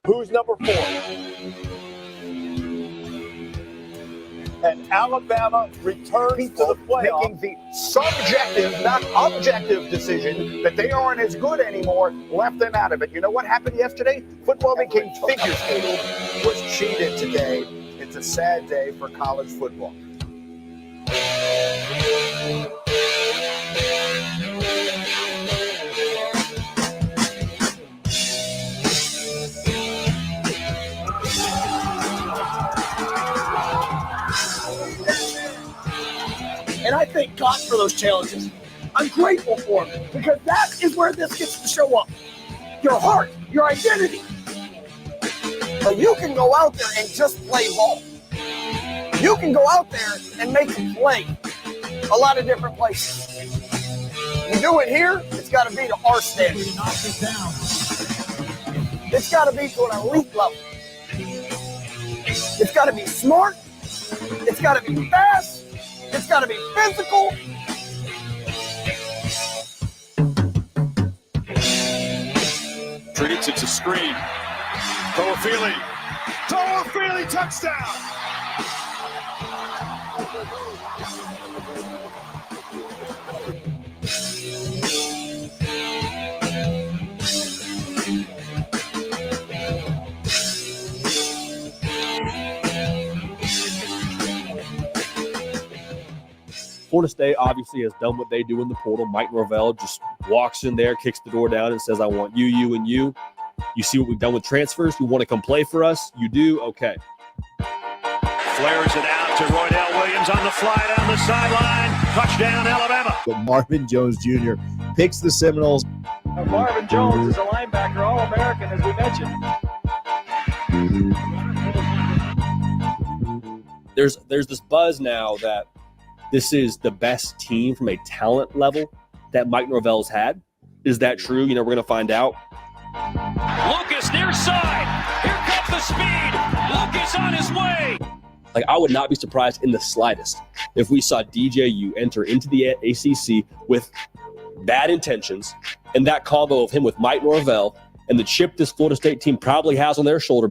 Who's number 4? And Alabama returns to the playoff. Making the subjective, not objective decision that they aren't as good anymore, left them out of it. You know what happened yesterday? Football became figure skating, was cheated today. It's a sad day for college football. And I thank God for those challenges. I'm grateful for them because that is where this gets to show up. Your heart, your identity. But you can go out there and just play ball. You can go out there and make a play a lot of different places. You do it here, it's got to be to our standard. It's got to be to an elite level. It's got to be smart. It's got to be fast. It's got to be physical. Treats, it's a screen. Toafili, touchdown. Florida State obviously has done what they do in the portal. Mike Norvell just walks in there, kicks the door down, and says, I want you, you, and you. You see what we've done with transfers? You want to come play for us? You do? Okay. Flares it out to Roydell Williams on the fly down the sideline. Touchdown, Alabama. But Marvin Jones Jr. picks the Seminoles. Marvin Jones is a linebacker, All-American, as we mentioned. There's this buzz now that this is the best team from a talent level that Mike Norvell's had. Is that true? You know, we're going to find out. Lucas near side. Here comes the speed. Lucas on his way. Like, I would not be surprised in the slightest if we saw DJU enter into the ACC with bad intentions, and that combo of him with Mike Norvell and the chip this Florida State team probably has on their shoulder.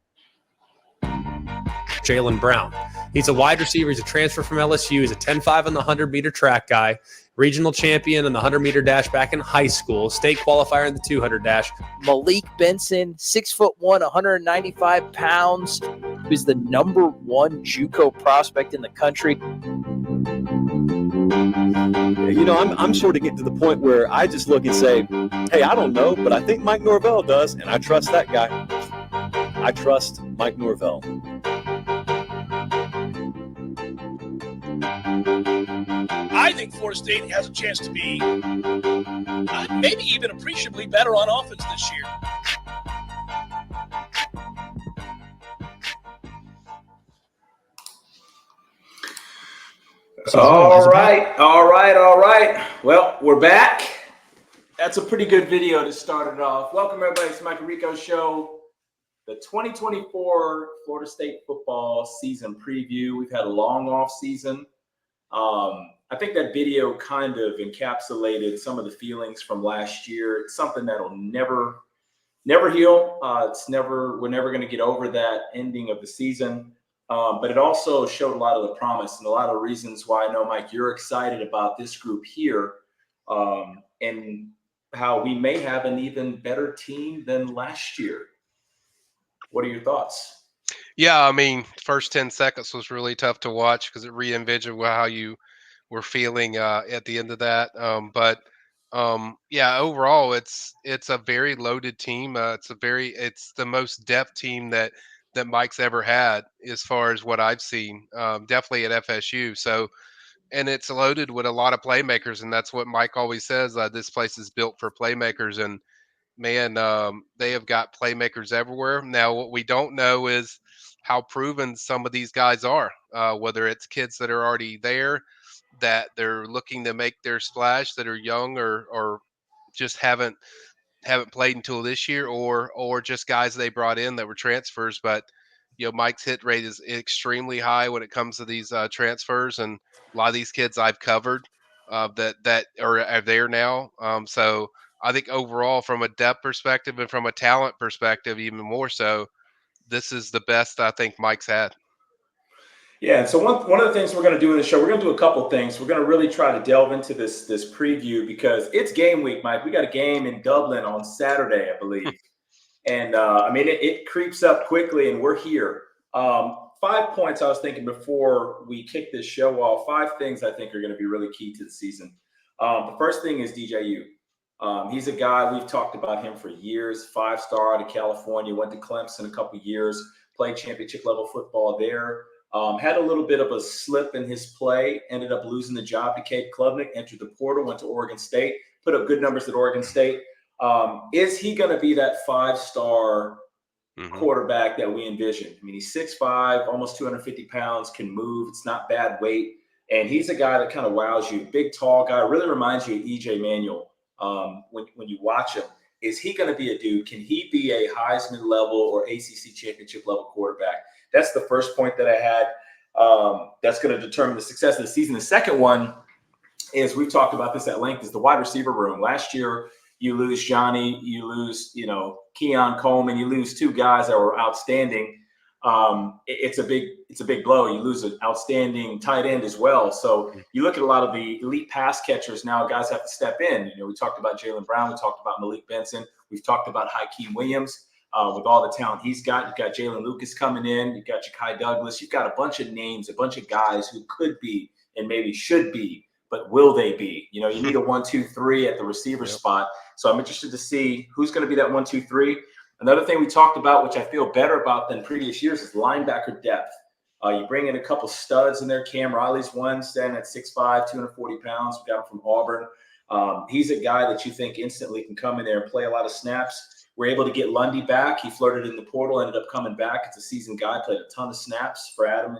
Jaylen Brown. He's a wide receiver. He's a transfer from LSU. He's a 10.5 on the 100-meter track guy, regional champion in the 100-meter dash back in high school, state qualifier in the 200 dash. Malik Benson, 6'1", 195 pounds, who's the number 1 JUCO prospect in the country. You know, I'm sort of getting to the point where I just look and say, hey, I don't know, but I think Mike Norvell does, and I trust that guy. I trust Mike Norvell. I think Florida State has a chance to be maybe even appreciably better on offense this year. All right. Well, we're back. That's a pretty good video to start it off. Welcome, everybody, to Mike and Rico Show, the 2024 Florida State football season preview. We've had a long off season. I think that video kind of encapsulated some of the feelings from last year. It's something that'll never heal. We're never going to get over that ending of the season. But it also showed a lot of the promise and a lot of reasons why I know, Mike, you're excited about this group here, and how we may have an even better team than last year. What are your thoughts? Yeah, I mean, first 10 seconds was really tough to watch because it re-envisioned how you were feeling at the end of that. Yeah, overall, it's a very loaded team. It's the most depth team that Mike's ever had as far as what I've seen, definitely at FSU. So, and it's loaded with a lot of playmakers, and that's what Mike always says. This place is built for playmakers, and man, they have got playmakers everywhere. Now, what we don't know is how proven some of these guys are, whether it's kids that are already there, that they're looking to make their splash, that are young or just haven't played until this year, or just guys they brought in that were transfers. But Mike's hit rate is extremely high when it comes to these transfers, and a lot of these kids I've covered that are there now. So I think overall, from a depth perspective and from a talent perspective, even more so, this is the best I think Mike's had. Yeah, and so one of the things we're going to do in the show, we're going to do a couple things. We're going to really try to delve into this preview because it's game week, Mike. We got a game in Dublin on Saturday, I believe. And I mean, it creeps up quickly, and we're here. 5 points I was thinking before we kick this show off. 5 things I think are going to be really key to the season. The first thing is DJU. He's a guy, we've talked about him for years. 5-star out of California, went to Clemson a couple years, played championship level football there. Had a little bit of a slip in his play, ended up losing the job to Cade Klubnik, entered the portal, went to Oregon State, put up good numbers at Oregon State. Is he going to be that 5-star quarterback that we envision? I mean, he's 6'5", almost 250 pounds, can move. It's not bad weight. And he's a guy that kind of wows you. Big, tall guy. Really reminds you of E.J. Manuel when you watch him. Is he going to be a dude? Can he be a Heisman level or ACC championship level quarterback? That's the first point that I had. That's going to determine the success of the season. The second one is, we've talked about this at length, is the wide receiver room. Last year, you lose Johnny, you lose, Keon Coleman, you lose 2 guys that were outstanding. It's a big blow. You lose an outstanding tight end as well. So you look at a lot of the elite pass catchers now, guys have to step in. We talked about Jaylen Brown. We talked about Malik Benson. We've talked about Hakeem Williams with all the talent he's got. You've got Jalen Lucas coming in. You've got Ja'Kai Douglas. You've got a bunch of names, a bunch of guys who could be and maybe should be, but will they be? You need a 1, 2, 3 at the receiver spot. So I'm interested to see who's going to be that 1, 2, 3. Another thing we talked about, which I feel better about than previous years, is linebacker depth. You bring in a couple studs in there. Cam Riley's one, standing at 6'5", 240 pounds. We got him from Auburn. He's a guy that you think instantly can come in there and play a lot of snaps. We're able to get Lundy back. He flirted in the portal, ended up coming back. It's a seasoned guy, played a ton of snaps for Adam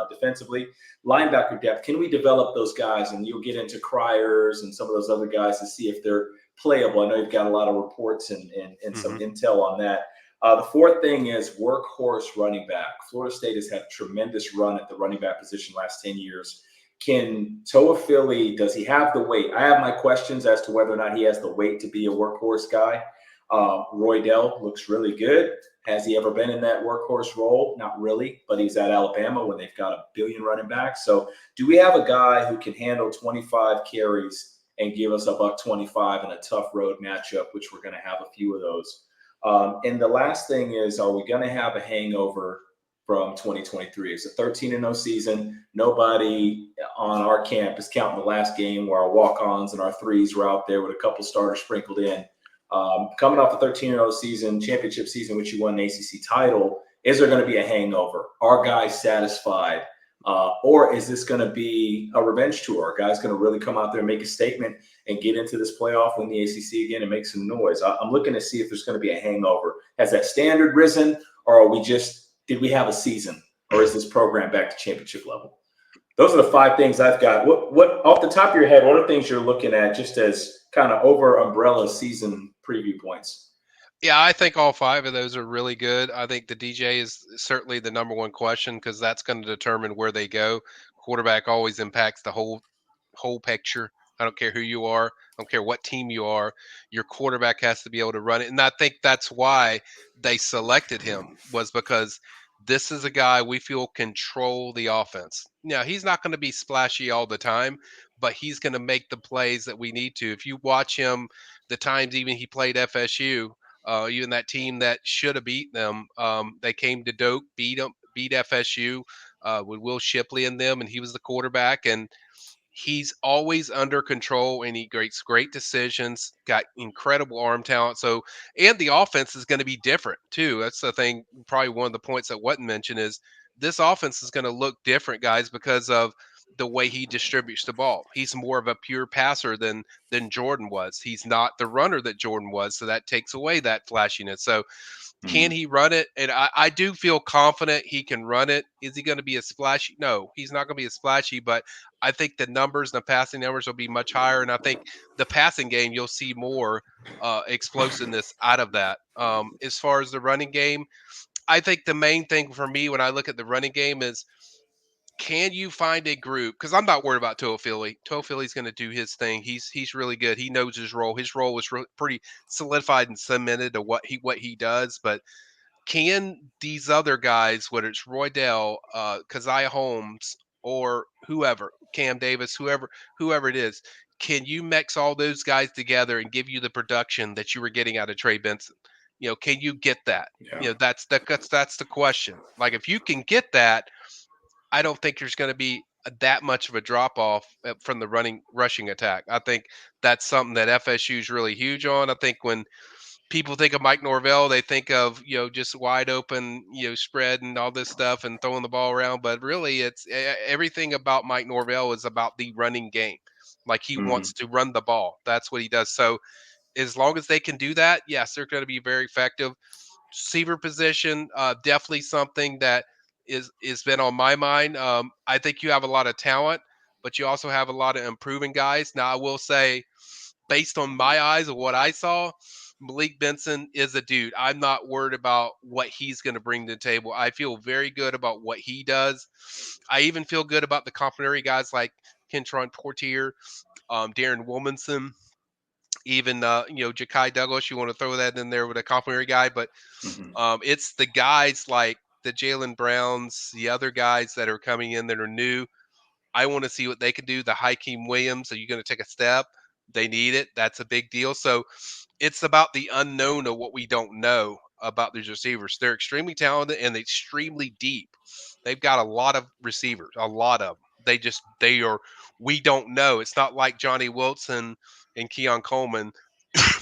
defensively. Linebacker depth, can we develop those guys? And you'll get into Criers and some of those other guys to see if they're playable. I know you've got a lot of reports and some intel on that. The fourth thing is workhorse running back. Florida State has had a tremendous run at the running back position last 10 years. Can Toa Philly, does he have the weight? I have my questions as to whether or not he has the weight to be a workhorse guy. Roy Dell looks really good. Has he ever been in that workhorse role? Not really, but he's at Alabama when they've got a billion running backs. So do we have a guy who can handle 25 carries and give us a $125 in a tough road matchup, which we're going to have a few of those? And the last thing is, are we going to have a hangover from 2023? It's a 13-0 season. Nobody on our camp is counting the last game where our walk-ons and our threes were out there with a couple starters sprinkled in. Coming off a 13-0 season, championship season, which you won an ACC title, is there going to be a hangover? Are guys satisfied? Or is this going to be a revenge tour? Are guys going to really come out there and make a statement and get into this playoff, win the ACC again, and make some noise? I'm looking to see if there's going to be a hangover. Has that standard risen, or did we have a season, or is this program back to championship level? Those are the 5 things I've got. What off the top of your head, what are things you're looking at just as kind of over umbrella season preview points? Yeah, I think all 5 of those are really good. I think the DJ is certainly the number one question because that's going to determine where they go. Quarterback always impacts the whole picture. I don't care who you are. I don't care what team you are. Your quarterback has to be able to run it. And I think that's why they selected him, was because this is a guy we feel control the offense. Now, he's not going to be splashy all the time, but he's going to make the plays that we need to. If you watch him, the times even he played FSU, even that team that should have beat them, they came to Doak, beat FSU with Will Shipley and them, and he was the quarterback. And he's always under control, and he makes great decisions, got incredible arm talent. So, and the offense is going to be different too. That's the thing. Probably one of the points that wasn't mentioned is this offense is going to look different, guys, because of the way he distributes the ball. He's more of a pure passer than Jordan was. He's not the runner that Jordan was. So that takes away that flashiness. So can he run it? And I do feel confident he can run it. Is he going to be a splashy? No, he's not going to be a splashy, but I think the numbers, the passing numbers will be much higher. And I think the passing game, you'll see more explosiveness out of that. As far as the running game, I think the main thing for me when I look at the running game is, can you find a group? Because I'm not worried about Toa Philly. Toa Philly's going to do his thing. He's really good. He knows his role. His role was pretty solidified and cemented to what he does. But can these other guys, whether it's Roydell, Keziah Holmes, or whoever, Cam Davis, whoever it is, can you mix all those guys together and give you the production that you were getting out of Trey Benson? Can you get that? Yeah. That's the question. Like, if you can get that, I don't think there's going to be that much of a drop off from the rushing attack. I think that's something that FSU is really huge on. I think when people think of Mike Norvell, they think of, just wide open, spread and all this stuff and throwing the ball around. But really, it's everything about Mike Norvell is about the running game. Like, he wants to run the ball. That's what he does. So as long as they can do that, yes, they're going to be very effective. Receiver position, definitely something that is been on my mind. I think you have a lot of talent, but you also have a lot of improving guys. Now, I will say, based on my eyes of what I saw, Malik Benson is a dude. I'm not worried about what he's going to bring to the table. I feel very good about what he does. I even feel good about the complementary guys like Kentron Portier, Darren Wilmanson, even Ja'Kai Douglas. You want to throw that in there with a complimentary guy, but it's the guys like the Jalen Browns, the other guys that are coming in that are new. I want to see what they can do. The Hakeem Williams, are you going to take a step? They need it. That's a big deal. So it's about the unknown of what we don't know about these receivers. They're extremely talented and extremely deep. They've got a lot of receivers, a lot of them. We don't know. It's not like Johnny Wilson and Keon Coleman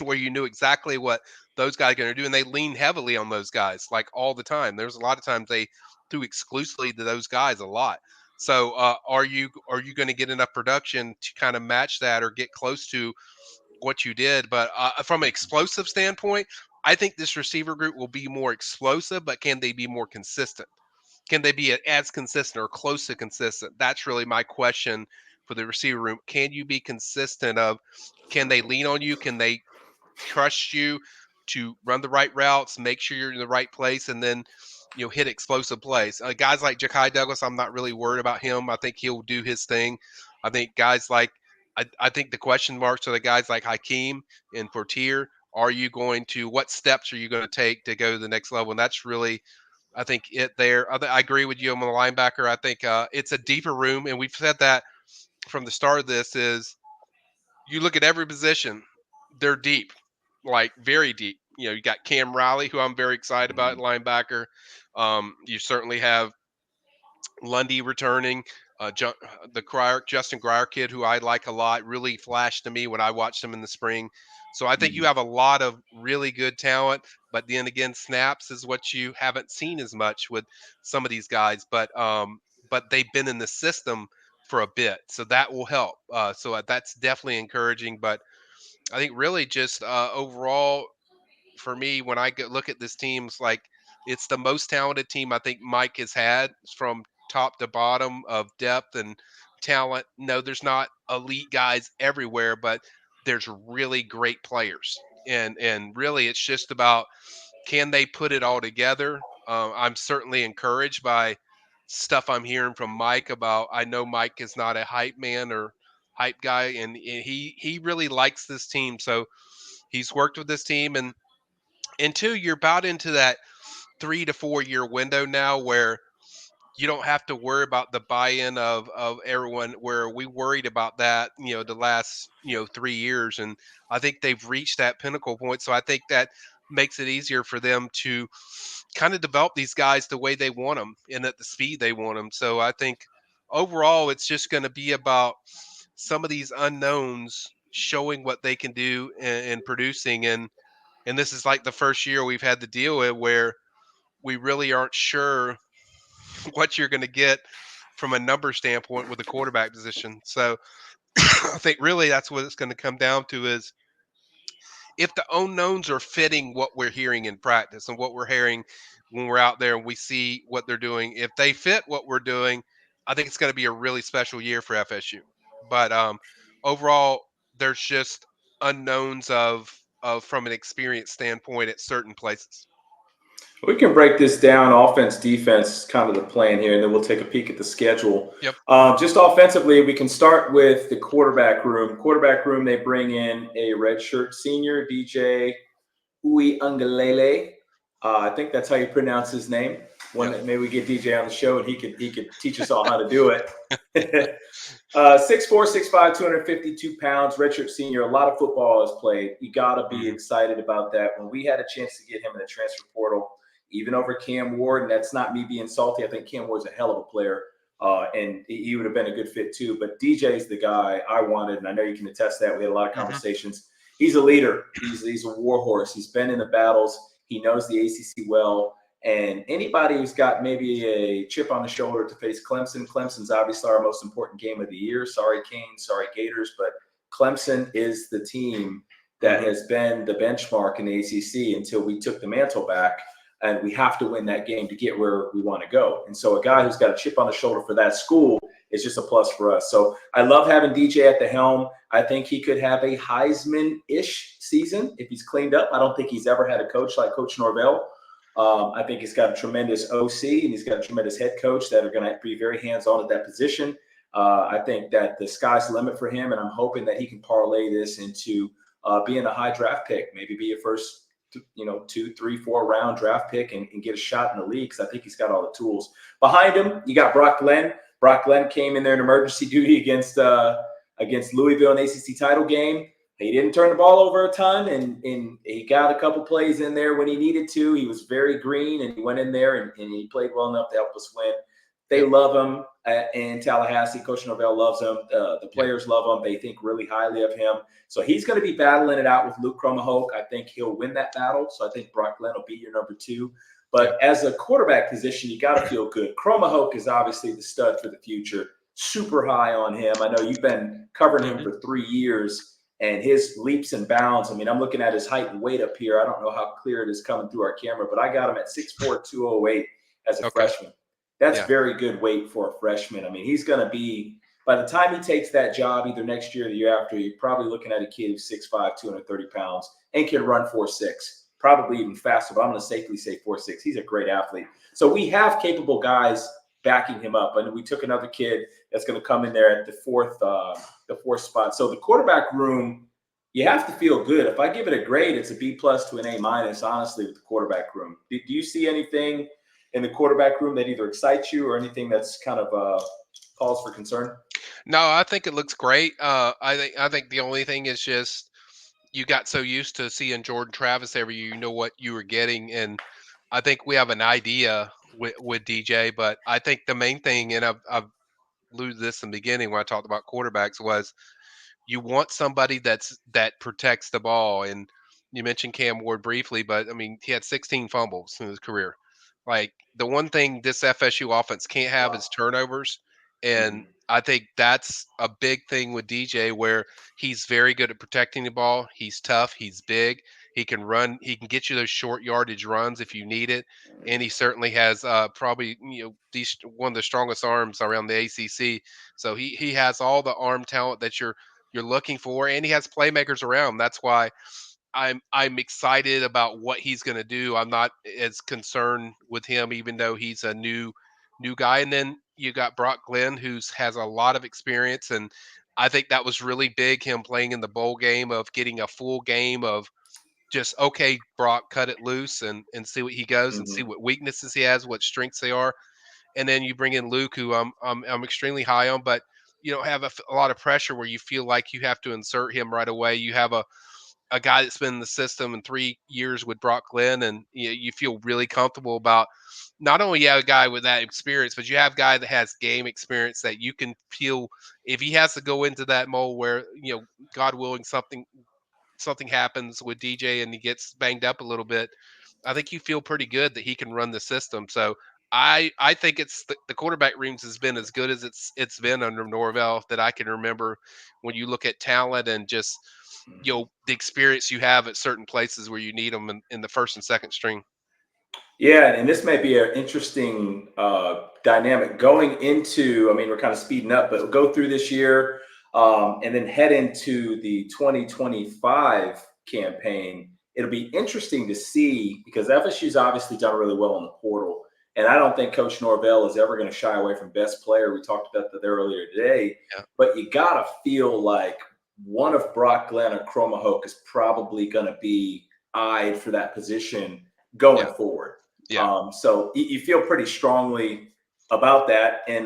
where you knew exactly what those guys are going to do. And they lean heavily on those guys like all the time. There's a lot of times they threw exclusively to those guys a lot. So are you going to get enough production to kind of match that or get close to what you did? But from an explosive standpoint, I think this receiver group will be more explosive, but can they be more consistent? Can they be as consistent or close to consistent? That's really my question for the receiver room. Can you be consistent can they lean on you? Can they trust you to run the right routes, make sure you're in the right place, and then hit explosive plays? Guys like Ja'Kai Douglas, I'm not really worried about him. I think he'll do his thing. I think guys like I think the question marks are the guys like Hakeem and Portier. What steps are you going to take to go to the next level? And that's really, I think, it there. I agree with you on the linebacker. I think it's a deeper room, and we've said that from the start of this. Is you look at every position, they're deep, like very deep. You got Cam Riley, who I'm very excited about at linebacker. You certainly have Lundy returning. Justin Grier kid, who I like a lot, really flashed to me when I watched him in the spring. So I think you have a lot of really good talent, but then again, snaps is what you haven't seen as much with some of these guys. But they've been in the system for a bit, so that will help. So that's definitely encouraging. But I think really just overall for me, when I look at this team, it's the most talented team I think Mike has had from top to bottom of depth and talent. No, there's not elite guys everywhere, but there's really great players. And really, it's just about, can they put it all together? I'm certainly encouraged by stuff I'm hearing from Mike about. I know Mike is not a hype man or hype guy, and he really likes this team. So he's worked with this team, and two, you're about into that 3 to 4 year window now where you don't have to worry about the buy-in of everyone, where we worried about that, the last, 3 years. And I think they've reached that pinnacle point. So I think that makes it easier for them to kind of develop these guys the way they want them and at the speed they want them. So I think overall, it's just going to be about some of these unknowns showing what they can do and producing. And this is like the first year we've had to deal with where we really aren't sure what you're going to get from a number standpoint with the quarterback position. So I think really that's what it's going to come down to, is if the unknowns are fitting what we're hearing in practice and what we're hearing when we're out there and we see what they're doing. If they fit what we're doing, I think it's going to be a really special year for FSU. But overall, there's just unknowns of from an experience standpoint at certain places. We can break this down, offense, defense, kind of the plan here, and then we'll take a peek at the schedule. Yep. Just offensively, we can start with the quarterback room. Quarterback room, they bring in a redshirt senior, DJ Uiagalelei. I think that's how you pronounce his name. Maybe we get DJ on the show and he could teach us all how to do it. 6'4", 6'5", 252 pounds, redshirt senior. A lot of football has played. You got to be excited about that. When we had a chance to get him in the transfer portal, even over Cam Ward, and that's not me being salty. I think Cam Ward's a hell of a player, and he would have been a good fit too. But DJ's the guy I wanted, and I know you can attest that. We had a lot of conversations. He's a leader. He's a war horse. He's been in the battles. He knows the ACC well. And anybody who's got maybe a chip on the shoulder to face Clemson, Clemson's obviously our most important game of the year. Sorry, Canes, sorry, Gators, but Clemson is the team that has been the benchmark in the ACC until we took the mantle back. And we have to win that game to get where we want to go. And so a guy who's got a chip on the shoulder for that school is just a plus for us. So I love having DJ at the helm. I think he could have a Heisman-ish season if he's cleaned up. I don't think he's ever had a coach like Coach Norvell. I think he's got a tremendous OC and he's got a tremendous head coach that are going to be very hands-on at that position. I think that the sky's the limit for him, and I'm hoping that he can parlay this into being a high draft pick, maybe be a first 2, 3, 4 round draft pick and get a shot in the league because I think he's got all the tools. Behind him, you got Brock Glenn. Brock Glenn came in there in emergency duty against Louisville in the ACC title game. He didn't turn the ball over a ton, and he got a couple plays in there when he needed to. He was very green, and he went in there, and he played well enough to help us win. They love him in Tallahassee. Coach Norvell loves him. The players love him. They think really highly of him. So he's going to be battling it out with Luke Cromahoke. I think he'll win that battle. So I think Brock Glenn will be your number 2. But as a quarterback position, you got to feel good. Cromahoke is obviously the stud for the future. Super high on him. I know you've been covering him for 3 years. And his leaps and bounds, I mean, I'm looking at his height and weight up here. I don't know how clear it is coming through our camera, but I got him at 6'4", 208 as a freshman. That's very good weight for a freshman. I mean, he's going to be, by the time he takes that job, either next year or the year after, you're probably looking at a kid who's 6'5", 230 pounds and can run 4.6, probably even faster, but I'm going to safely say 4.6. He's a great athlete. So we have capable guys backing him up. And we took another kid that's going to come in there at the fourth spot. So the quarterback room, you have to feel good. If I give it a grade, it's a B+ to an A-, honestly, with the quarterback room. Do you see anything in the quarterback room that either excites you or anything that's kind of cause for concern? No, I think it looks great. I think the only thing is just you got so used to seeing Jordan Travis every year, you know what you were getting, and I think we have an idea with DJ. But I think the main thing, and I've alluded this in the beginning when I talked about quarterbacks, was you want somebody that protects the ball. And you mentioned Cam Ward briefly, but I mean, he had 16 fumbles in his career. Like, the one thing this FSU offense can't have is turnovers. And I think that's a big thing with DJ, where he's very good at protecting the ball. He's tough. He's big. He can run. He can get you those short yardage runs if you need it. And he certainly has probably one of the strongest arms around the ACC. So he has all the arm talent that you're looking for, and he has playmakers around. That's why I'm excited about what he's going to do. I'm not as concerned with him, even though he's a new guy. And then you got Brock Glenn, who has a lot of experience, and I think that was really big, him playing in the bowl game, of getting a full game of just, okay, Brock, cut it loose and see what he goes and see what weaknesses he has, what strengths they are. And then you bring in Luke, who I'm extremely high on, but you don't have a lot of pressure where you feel like you have to insert him right away. You have a guy that's been in the system in 3 years with Brock Glenn, and you feel really comfortable about not only you have a guy with that experience, but you have a guy that has game experience that you can feel if he has to go into that mold where, God willing, something happens with DJ and he gets banged up a little bit. I think you feel pretty good that he can run the system. So I think it's the quarterback rooms has been as good as it's been under Norvell that I can remember, when you look at talent and just the experience you have at certain places where you need them in the first and second string. Yeah, and this may be an interesting dynamic going into, I mean, we're kind of speeding up, but we'll go through this year and then head into the 2025 campaign. It'll be interesting to see, because FSU's obviously done really well in the portal. And I don't think Coach Norvell is ever going to shy away from best player. We talked about that earlier today. Yeah. But you got to feel like one of Brock Glenn or Cromahoke is probably going to be eyed for that position going Yeah. forward. Yeah. So you feel pretty strongly about that. And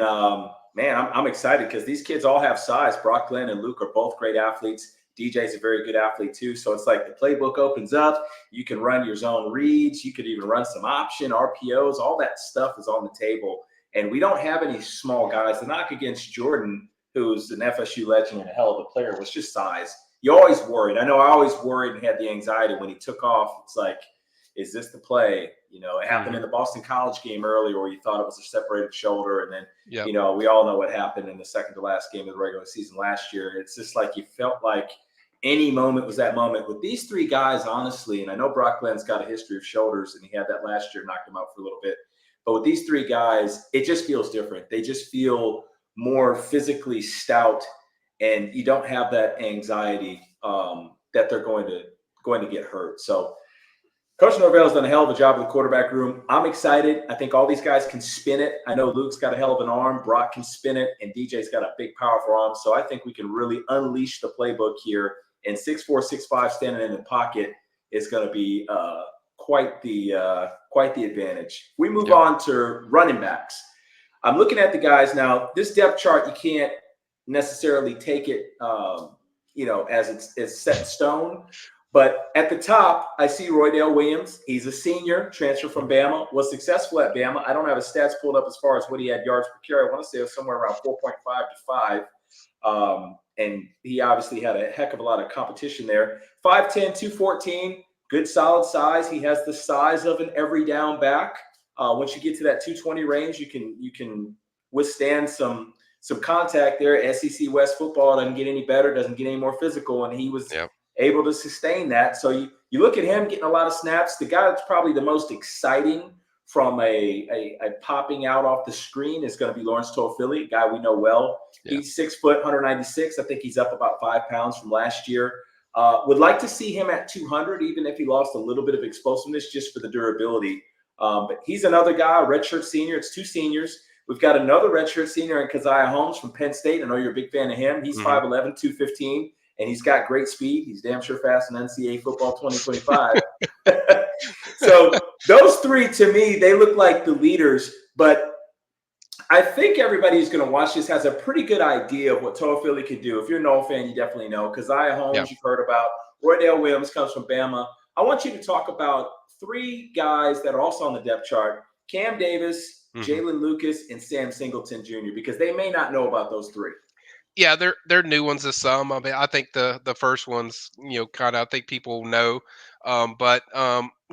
man, I'm excited because these kids all have size. Brock Glenn and Luke are both great athletes. DJ's a very good athlete too. So it's like the playbook opens up. You can run your zone reads. You could even run some option RPOs. All that stuff is on the table. And we don't have any small guys. The knock against Jordan, who's an FSU legend and a hell of a player, was just size. You always worried. I know I always worried and had the anxiety when he took off. It's like, is this the play? You know, it happened in the Boston College game earlier where you thought it was a separated shoulder. And then, you know, we all know what happened in the second to last game of the regular season last year. It's just like you felt like any moment was that moment. With these three guys, honestly, and I know Brock Glenn's got a history of shoulders and he had that last year, knocked him out for a little bit. But with these three guys, it just feels different. They just feel more physically stout, and you don't have that anxiety that they're going to get hurt. So Coach Norvell's done a hell of a job in the quarterback room. I'm excited. I think all these guys can spin it. I know Luke's got a hell of an arm. Brock can spin it, and DJ's got a big, powerful arm. So I think we can really unleash the playbook here. And 6'4", 6'5", standing in the pocket is going to be quite the advantage. We move on to running backs. I'm looking at the guys now. This depth chart, you can't necessarily take it, as it's set in stone. But at the top, I see Roydell Williams. He's a senior, transfer from Bama, was successful at Bama. I don't have his stats pulled up as far as what he had yards per carry. I want to say it was somewhere around 4.5 to 5. And he obviously had a heck of a lot of competition there. 5'10", 214, good solid size. He has the size of an every down back. Once you get to that 220 range, you can withstand some contact there. SEC West football doesn't get any better, doesn't get any more physical, and he was able to sustain that. So you look at him getting a lot of snaps. The guy that's probably the most exciting from a popping out off the screen is going to be Lawrence Toafili, a guy we know well. He's 6 foot, 196. I think he's up about 5 pounds from last year. Would like to see him at 200, even if he lost a little bit of explosiveness just for the durability. But he's another guy, a redshirt senior. It's 2 seniors. We've got another redshirt senior in Keziah Holmes from Penn State. I know you're a big fan of him. He's 5'11", 215, and he's got great speed. He's damn sure fast in NCAA football 2025. So those three, to me, they look like the leaders. But I think everybody who's going to watch this has a pretty good idea of what Toafili can do. If you're a Noel fan, you definitely know. Keziah Holmes, you've heard about. Roydell Williams comes from Bama. I want you to talk about 3 guys that are also on the depth chart: Cam Davis, Jalen Lucas, and Sam Singleton Jr., because they may not know about those 3. Yeah, they're new ones to some. I mean, I think the first ones, kind of, I think people know. But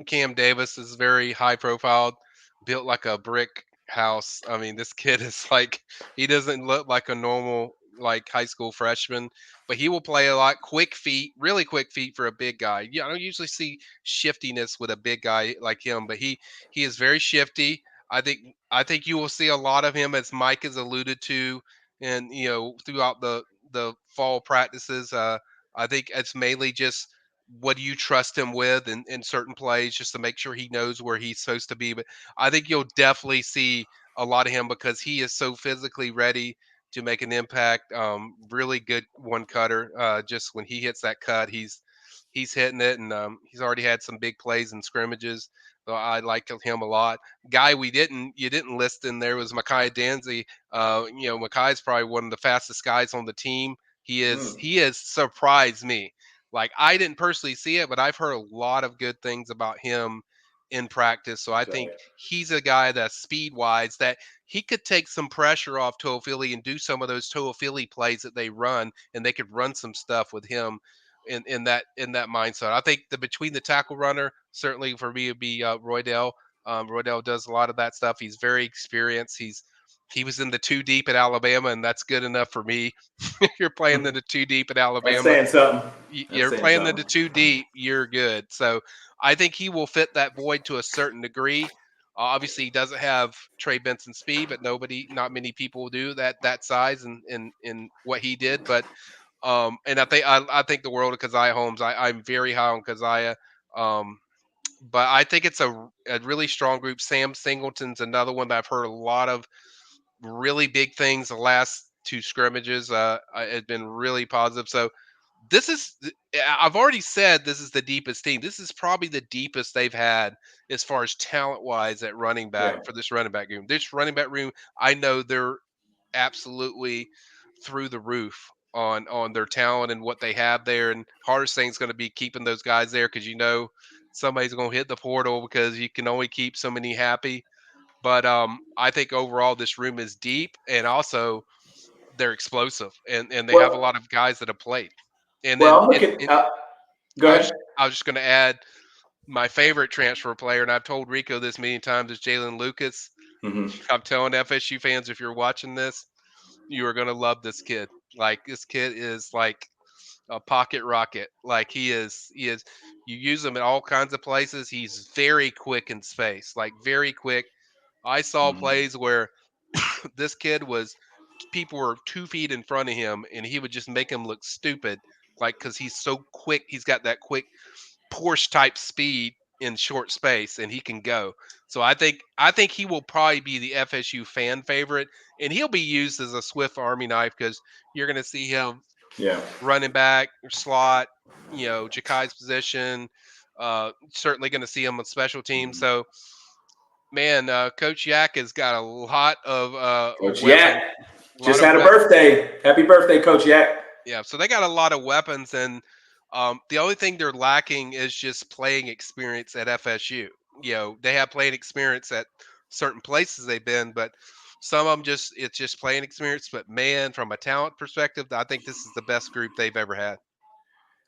Cam Davis is very high profile, built like a brick house. I mean, this kid is like, he doesn't look like a normal like high school freshman, but he will play a lot. Quick feet, really quick feet for a big guy. Yeah, I don't usually see shiftiness with a big guy like him, but he is very shifty. I think you will see a lot of him, as Mike has alluded to, and throughout the fall practices. I think it's mainly just what do you trust him with in certain plays, just to make sure he knows where he's supposed to be. But I think you'll definitely see a lot of him because he is so physically ready to make an impact. Really good one cutter. Just when he hits that cut, he's hitting it, and he's already had some big plays in scrimmages. So I like him a lot. Guy you didn't list in there was Makai Danzy. Makai's probably one of the fastest guys on the team. He has surprised me. Like, I didn't personally see it, but I've heard a lot of good things about him in practice. So I think he's a guy that speed wise, that he could take some pressure off Toafili and do some of those Toafili plays that they run, and they could run some stuff with him in that mindset. I think between the tackle runner, certainly for me, would be Roydell. Roydell does a lot of that stuff. He's very experienced. He was in the 2 deep at Alabama, and that's good enough for me. You're playing in the 2 deep at Alabama. That's saying something. You're playing in the 2 deep. You're good. So I think he will fit that void to a certain degree. Obviously, he doesn't have Trey Benson speed, but not many people do that size and in what he did. But and I think the world of Keziah Holmes. I'm very high on Keziah. But I think it's a really strong group. Sam Singleton's another one that I've heard a lot of really big things the last 2 scrimmages. It's been really positive. So I've already said this is the deepest team. This is probably the deepest they've had as far as talent wise at running back for this running back room. This running back room, I know they're absolutely through the roof on their talent and what they have there. And hardest thing is going to be keeping those guys there because somebody's going to hit the portal because you can only keep so many happy. But I think overall this room is deep and also they're explosive and they have a lot of guys that have played. And then Well, look at. Go ahead. I was just going to add my favorite transfer player, and I've told Rico this many times, is Jalen Lucas. I'm telling FSU fans, if you're watching this, you are going to love this kid. Like this kid is like a pocket rocket. Like he is. You use him in all kinds of places. He's very quick in space, like very quick. I saw plays where this kid people were 2 feet in front of him, and he would just make him look stupid, like because he's so quick. He's got that quick Porsche type speed in short space, and he can go. So I think he will probably be the FSU fan favorite, and he'll be used as a swift Army knife because you're going to see him running back, slot, Jakai's position. Certainly going to see him on special teams. So, man, Coach Yak has got a lot of Coach weapons. Yak just had a birthday. Happy birthday, Coach Yak. Yeah, so they got a lot of weapons, and the only thing they're lacking is just playing experience at FSU. They have playing experience at certain places they've been, but some of them it's just playing experience. But man, from a talent perspective, I think this is the best group they've ever had.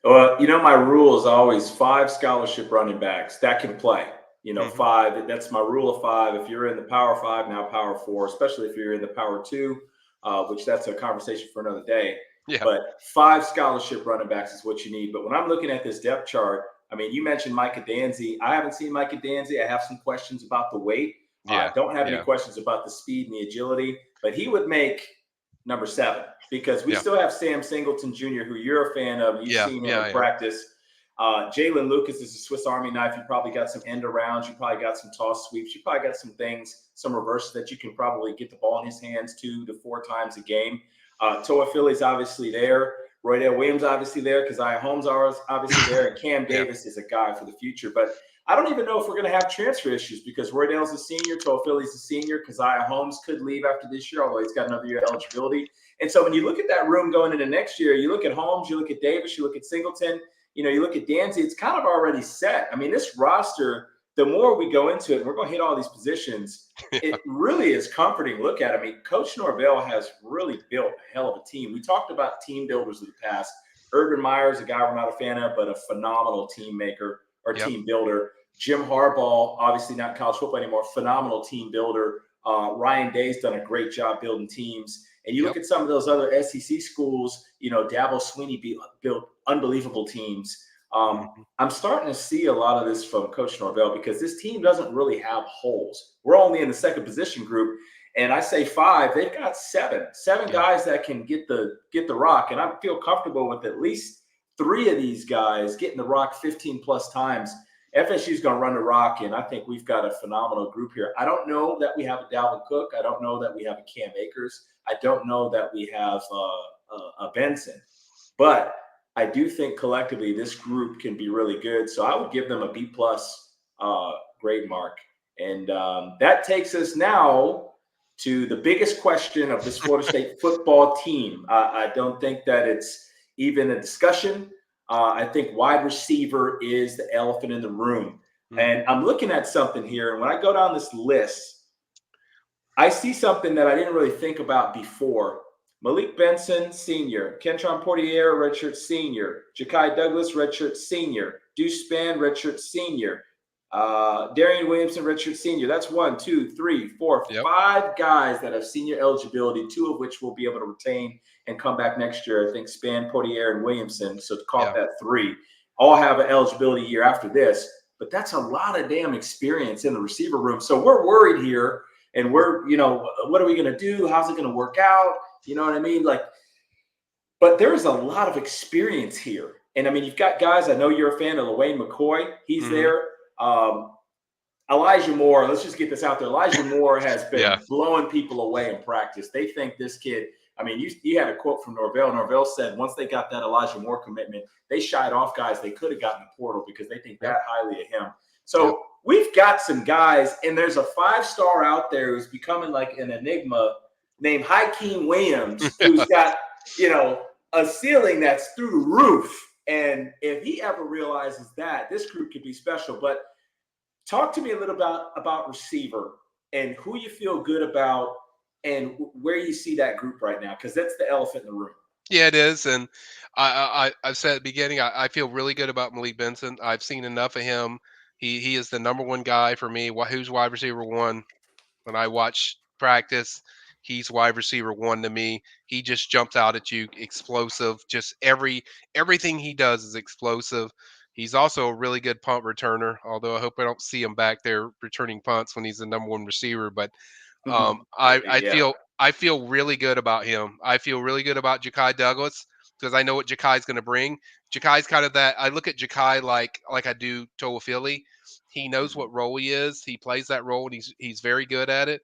Well, my rule is always 5 scholarship running backs that can play. 5. That's my rule of 5. If you're in the Power 5, now Power 4, especially if you're in the Power 2, which that's a conversation for another day. Yeah. But 5 scholarship running backs is what you need. But when I'm looking at this depth chart, I mean, you mentioned Micah Danzy. I haven't seen Micah Danzy. I have some questions about the weight. I don't have any questions about the speed and the agility, but he would make number 7 because we still have Sam Singleton Jr., who you're a fan of. You've seen him in practice. Jalen Lucas is a Swiss Army knife. You probably got some end arounds. You probably got some toss sweeps. You probably got some things, some reverses that you can probably get the ball in his hands 2 to 4 times a game. Toa Philly's obviously there. Roydell Williams obviously there. Keziah Holmes are obviously there. And Cam Davis is a guy for the future. But I don't even know if we're going to have transfer issues because Roydell's a senior. Toa Philly's a senior. Keziah Holmes could leave after this year, although he's got another year of eligibility. And so when you look at that room going into next year, you look at Holmes, you look at Davis, you look at Singleton, you look at Danzy, it's kind of already set. I mean, this roster, the more we go into it, and we're going to hit all these positions, it really is comforting to look at. I mean, Coach Norvell has really built a hell of a team. We talked about team builders in the past. Urban Meyer's a guy we're not a fan of, but a phenomenal team maker or team builder. Jim Harbaugh, obviously not in college football anymore, phenomenal team builder. Ryan Day's done a great job building teams. And you look at some of those other SEC schools, Dabo Swinney built unbelievable teams. I'm starting to see a lot of this from Coach Norvell because this team doesn't really have holes. We're only in the second position group, and I say 5. They've got 7 guys that can get the rock, and I feel comfortable with at least 3 of these guys getting the rock 15 plus times. FSU's going to run the rock, and I think we've got a phenomenal group here. I don't know that we have a Dalvin Cook. I don't know that we have a Cam Akers. I don't know that we have a Benson, but I do think collectively this group can be really good. So I would give them a B+ grade mark. And that takes us now to the biggest question of this Florida State football team. I don't think that it's even a discussion. I think wide receiver is the elephant in the room. And I'm looking at something here. And when I go down this list, I see something that I didn't really think about before. Malik Benson, senior. Kentron Portier, redshirt senior. Ja'Kai Douglas, redshirt senior. Deuce Spann, redshirt senior. Darian Williamson, redshirt senior. That's 1, 2, 3, 4, 5 guys that have senior eligibility, 2 of which will be able to retain and come back next year. I think Spann, Portier, and Williamson. So to call that 3. All have an eligibility year after this. But that's a lot of damn experience in the receiver room. So we're worried here. And we're, what are we going to do? How's it going to work out? You know what I mean? But there's a lot of experience here. And I mean, you've got guys, I know you're a fan of LaWayne McCoy. He's there. Elijah Moore, let's just get this out there. Elijah Moore has been blowing people away in practice. They think this kid, I mean, you had a quote from Norvell. Norvell said once they got that Elijah Moore commitment, they shied off guys they could have gotten the portal because they think that highly of him. So we've got some guys, and there's a 5-star out there who's becoming like an enigma named Hakeem Williams, who's got, a ceiling that's through the roof. And if he ever realizes that, this group could be special. But talk to me a little about receiver and who you feel good about and where you see that group right now, because that's the elephant in the room. Yeah, it is. And I've said at the beginning, I feel really good about Malik Benson. I've seen enough of him. He is the number one guy for me. Who's wide receiver one? When I watch practice, he's wide receiver one to me. He just jumps out at you, explosive. Just everything he does is explosive. He's also a really good punt returner, although I hope I don't see him back there returning punts when he's the number one receiver. But I feel really good about him. I feel really good about Ja'Kai Douglas because I know what Jakai's going to bring. Jakai's kind of that. I look at Ja'Kai like I do Toa Philly. He knows what role he is. He plays that role, and he's very good at it.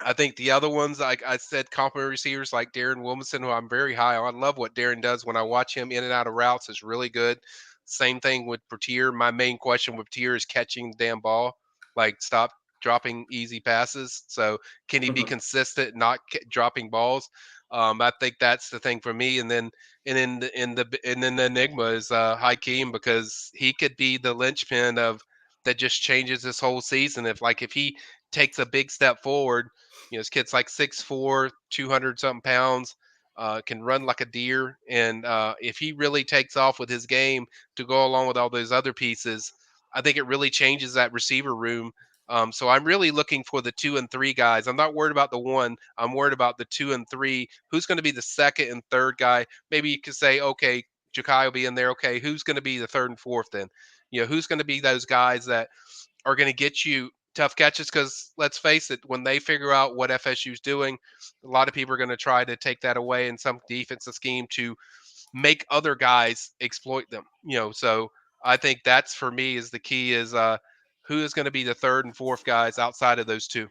I think the other ones, like I said, complementary receivers like Darren Wilmington, who I'm very high on. I love what Darren does when I watch him in and out of routes. It's really good. Same thing with Bertier. My main question with Bertier is catching the damn ball. Like, stop dropping easy passes. So can he be consistent, not dropping balls? I think that's the thing for me. And then the enigma is Hakeem, because he could be the linchpin of that just changes this whole season. If he takes a big step forward, this kid's like 6'4", 200 something pounds, can run like a deer. And if he really takes off with his game to go along with all those other pieces, I think it really changes that receiver room. So I'm really looking for the 2 and 3 guys. I'm not worried about the 1. I'm worried about the 2 and 3. Who's going to be the second and third guy? Maybe you could say, okay, Ja'Kai will be in there. Okay, who's going to be the third and fourth then? Who's going to be those guys that are going to get you tough catches? Because let's face it, when they figure out what FSU's doing, a lot of people are going to try to take that away in some defensive scheme to make other guys exploit them. So I think that's, for me, is the key is who is going to be the third and fourth guys outside of those 2.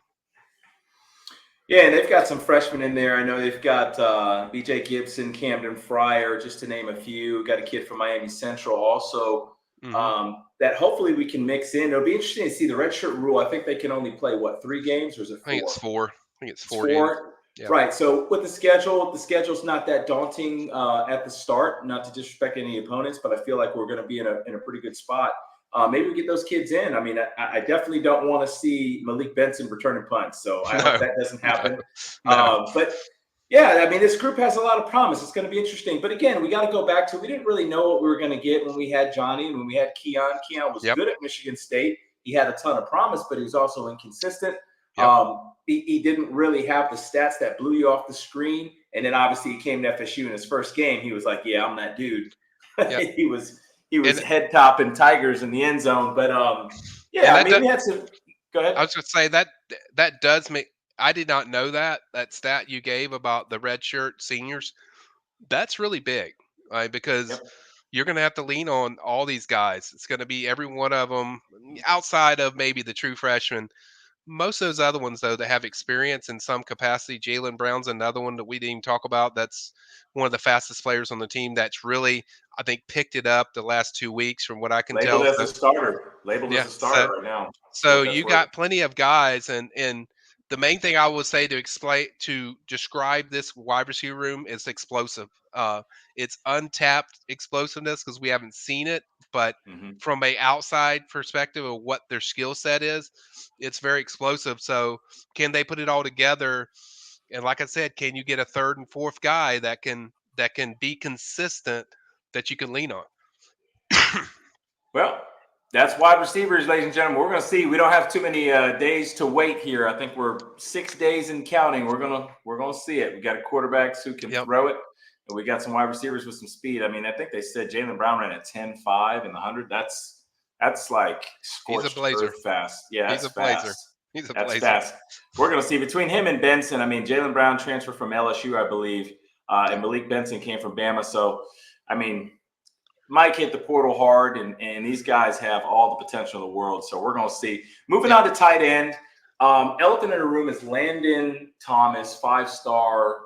Yeah, and they've got some freshmen in there. I know they've got B.J. Gibson, Camden Fryer, just to name a few. Got a kid from Miami Central also that hopefully we can mix in. It'll be interesting to see the redshirt rule. I think they can only play, 3 games, or is it 4? I think it's 4. I think it's 4 games. Yeah. Right. So with the schedule's not that daunting at the start, not to disrespect any opponents, but I feel like we're going to be in a pretty good spot. Maybe we get those kids in. I mean, I definitely don't want to see Malik Benson returning punts, so I hope that doesn't happen. No. But yeah, I mean, this group has a lot of promise. It's going to be interesting. But again, we got to go back to, we didn't really know what we were going to get when we had Johnny and when we had Keon. Keon was good at Michigan State. He had a ton of promise, but he was also inconsistent. He didn't really have the stats that blew you off the screen. And then obviously he came to FSU in his first game. He was like, yeah, I'm that dude. Yep. He was head topping Tigers in the end zone. But we had some. Go ahead. I was going to say that does make. I did not know that stat you gave about the redshirt seniors. That's really big, right? Because you're going to have to lean on all these guys. It's going to be every one of them outside of maybe the true freshmen. Most of those other ones, though, that have experience in some capacity. Jalen Brown's another one that we didn't even talk about. That's one of the fastest players on the team. That's really, I think, picked it up the last 2 weeks from what I can tell. Labeled as a starter right now. So you got plenty of guys, and the main thing I would say to describe this wide receiver room is explosive. It's untapped explosiveness because we haven't seen it, but from a outside perspective of what their skill set is, it's very explosive. So can they put it all together? And like I said, can you get a third and fourth guy that can be consistent that you can lean on? Well, that's wide receivers, ladies and gentlemen. We're going to see. We don't have too many days to wait here. I think we're 6 days and counting. We're gonna see it. We got a quarterbacks who can throw it, and we got some wide receivers with some speed. I mean, I think they said Jalen Brown ran at 10.5 in the 100. That's like scorched earth fast. Yeah, he's a blazer. He's a blazer. Fast. We're going to see between him and Benson. I mean, Jalen Brown transferred from LSU, I believe, and Malik Benson came from Bama. So, I mean, Mike hit the portal hard, and these guys have all the potential in the world. So we're going to see. Moving on to tight end. Elephant in the room is Landon Thomas, 5-star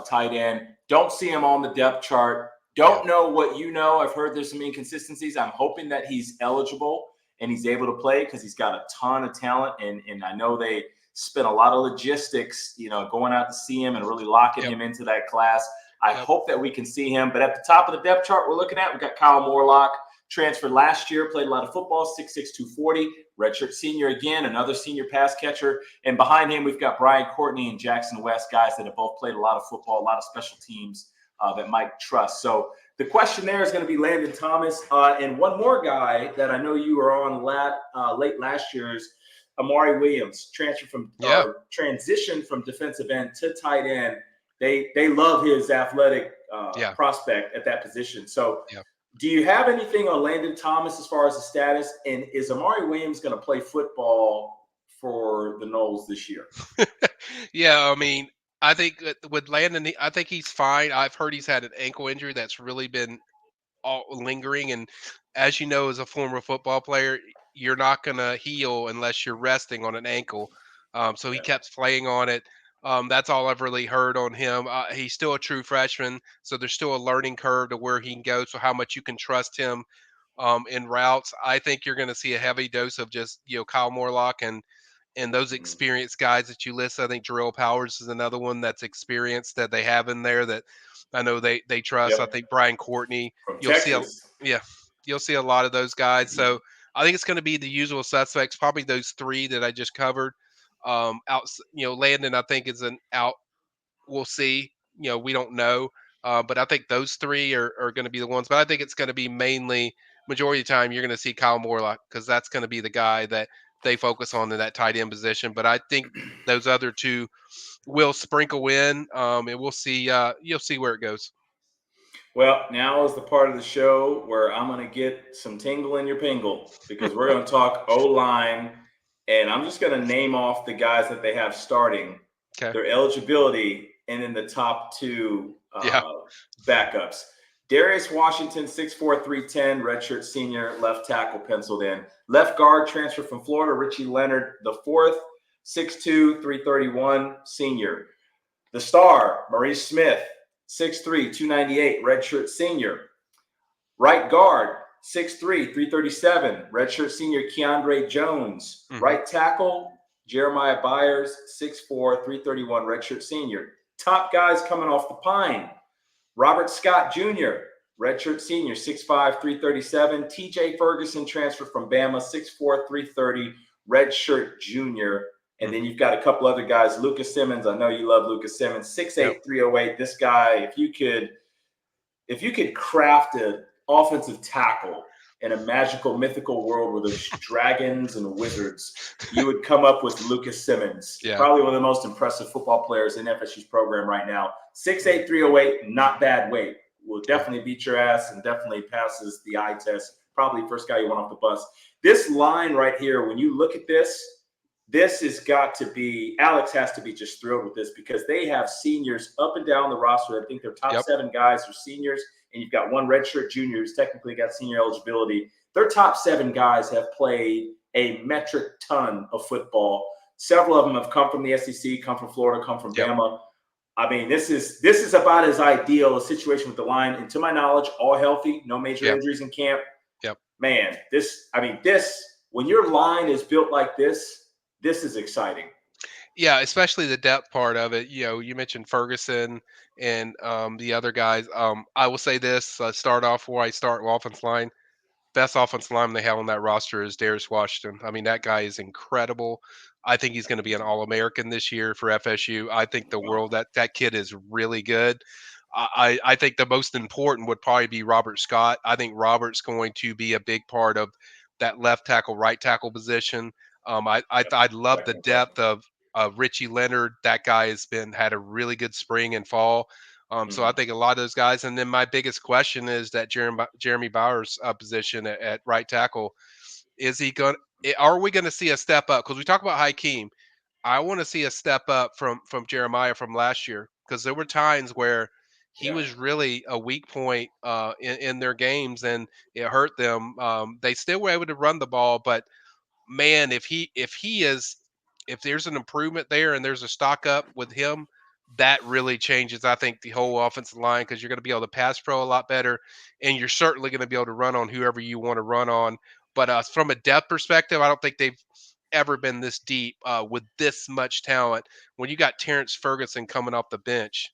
tight end. Don't see him on the depth chart. Don't know what you know. I've heard there's some inconsistencies. I'm hoping that he's eligible and he's able to play because he's got a ton of talent. And I know they spent a lot of logistics, going out to see him and really locking him into that class. I hope that we can see him. But at the top of the depth chart we're looking at, we've got Kyle Morlock, transferred last year, played a lot of football, 6'6", 240, redshirt senior again, another senior pass catcher. And behind him, we've got Brian Courtney and Jackson West, guys that have both played a lot of football, a lot of special teams that Mike trusts. So the question there is going to be Landon Thomas. And one more guy that I know you were on late last year is Amari Williams, transition from defensive end to tight end. They love his athletic prospect at that position. So do you have anything on Landon Thomas as far as the status? And is Amari Williams going to play football for the Noles this year? Yeah, I mean, I think with Landon, I think he's fine. I've heard he's had an ankle injury that's really been lingering. And as you know, as a former football player, you're not going to heal unless you're resting on an ankle. So he kept playing on it. That's all I've really heard on him. He's still a true freshman, so there's still a learning curve to where he can go. So how much you can trust him in routes. I think you're going to see a heavy dose of just Kyle Morlock and those experienced guys that you list. I think Jarrell Powers is another one that's experienced that they have in there that I know they trust. I think Brian Courtney. From You'll Texas. you'll see a lot of those guys. So I think it's going to be the usual suspects, probably those three that I just covered. Landon, I think, is an out. We'll see. We don't know. But I think those three are going to be the ones. But I think it's going to be mainly majority of the time you're going to see Kyle Morlock because that's going to be the guy that they focus on in that tight end position. But I think those other two will sprinkle in, and we'll see. You'll see where it goes. Well, now is the part of the show where I'm going to get some tingle in your pingle because we're going to talk O-line, and I'm just going to name off the guys that they have starting, their eligibility, and then the top two backups. Darius Washington, 6'4", 310, redshirt senior, left tackle penciled in. Left guard transfer from Florida, Richie Leonard, the fourth, 6'2", 331, senior. The star, Maurice Smith, 6'3", 298, redshirt senior. Right guard, 6'3", 337, redshirt senior Keandre Jones. Right tackle, Jeremiah Byers, 6'4", 331, redshirt senior. Top guys coming off the pine. Robert Scott Jr., redshirt senior, 6'5", 337. TJ Ferguson, transfer from Bama, 6'4", 330, redshirt junior. And then you've got a couple other guys. Lucas Simmons, I know you love Lucas Simmons, 6'8", 308. This guy, if you could craft an offensive tackle in a magical, mythical world where there's dragons and wizards, you would come up with Lucas Simmons. Probably one of the most impressive football players in FSU's program right now. 6'8", 308, not bad weight. Will definitely beat your ass and definitely passes the eye test. Probably first guy you want off the bus. This line right here, when you look at this has got to be – Alex has to be just thrilled with this because they have seniors up and down the roster. I think their top 7 guys are seniors, and you've got one redshirt junior who's technically got senior eligibility. Their top 7 guys have played a metric ton of football. Several of them have come from the SEC, come from Florida, come from Bama. I mean, this is about as ideal a situation with the line. And to my knowledge, all healthy, no major injuries in camp. Man, when your line is built like this is exciting. Yeah, especially the depth part of it. You mentioned Ferguson and the other guys. I will say this, start off where I start with offensive line. Best offensive lineman they have on that roster is Darius Washington. I mean, that guy is incredible. I think he's going to be an All-American this year for FSU. I think that kid is really good. I think the most important would probably be Robert Scott. I think Robert's going to be a big part of that left tackle, right tackle position. I love the depth of Richie Leonard. That guy had a really good spring and fall. So I think a lot of those guys. And then my biggest question is that Jeremy Bowers position at right tackle. Are we going to see a step up? Because we talk about Hakeem. I want to see a step up from Jeremiah from last year because there were times where he was really a weak point in their games and it hurt them. They still were able to run the ball, but man, if he is if there's an improvement there and there's a stock up with him, that really changes, I think, the whole offensive line because you're going to be able to pass pro a lot better, and you're certainly going to be able to run on whoever you want to run on. But from a depth perspective, I don't think they've ever been this deep with this much talent. When you got Terrence Ferguson coming off the bench,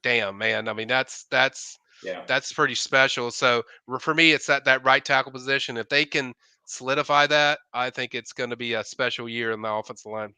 damn man, I mean Yeah. that's pretty special. So for me, it's that right tackle position. If they can solidify that, I think it's going to be a special year in the offensive line.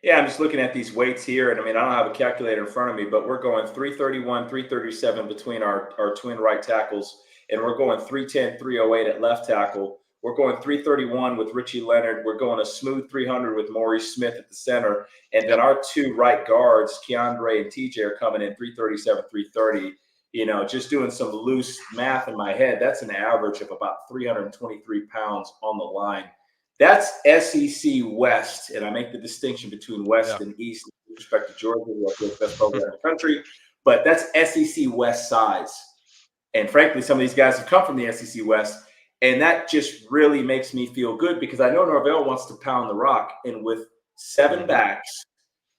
Yeah, I'm just looking at these weights here, and I mean, I don't have a calculator in front of me, but we're going 331, 337 between our twin right tackles, and we're going 310, 308 at left tackle. We're going 331 with Richie Leonard. We're going a smooth 300 with Maurice Smith at the center, and then our two right guards, Keandre and TJ, are coming in 337, 330. You know, just doing some loose math in my head, that's an average of about 323 pounds on the line. That's SEC West, and I make the distinction between West and East with respect to Georgia, who are the best program in the country. But that's SEC West size. And frankly, some of these guys have come from the SEC West, and that just really makes me feel good because I know Norvell wants to pound the rock. And with 7 backs,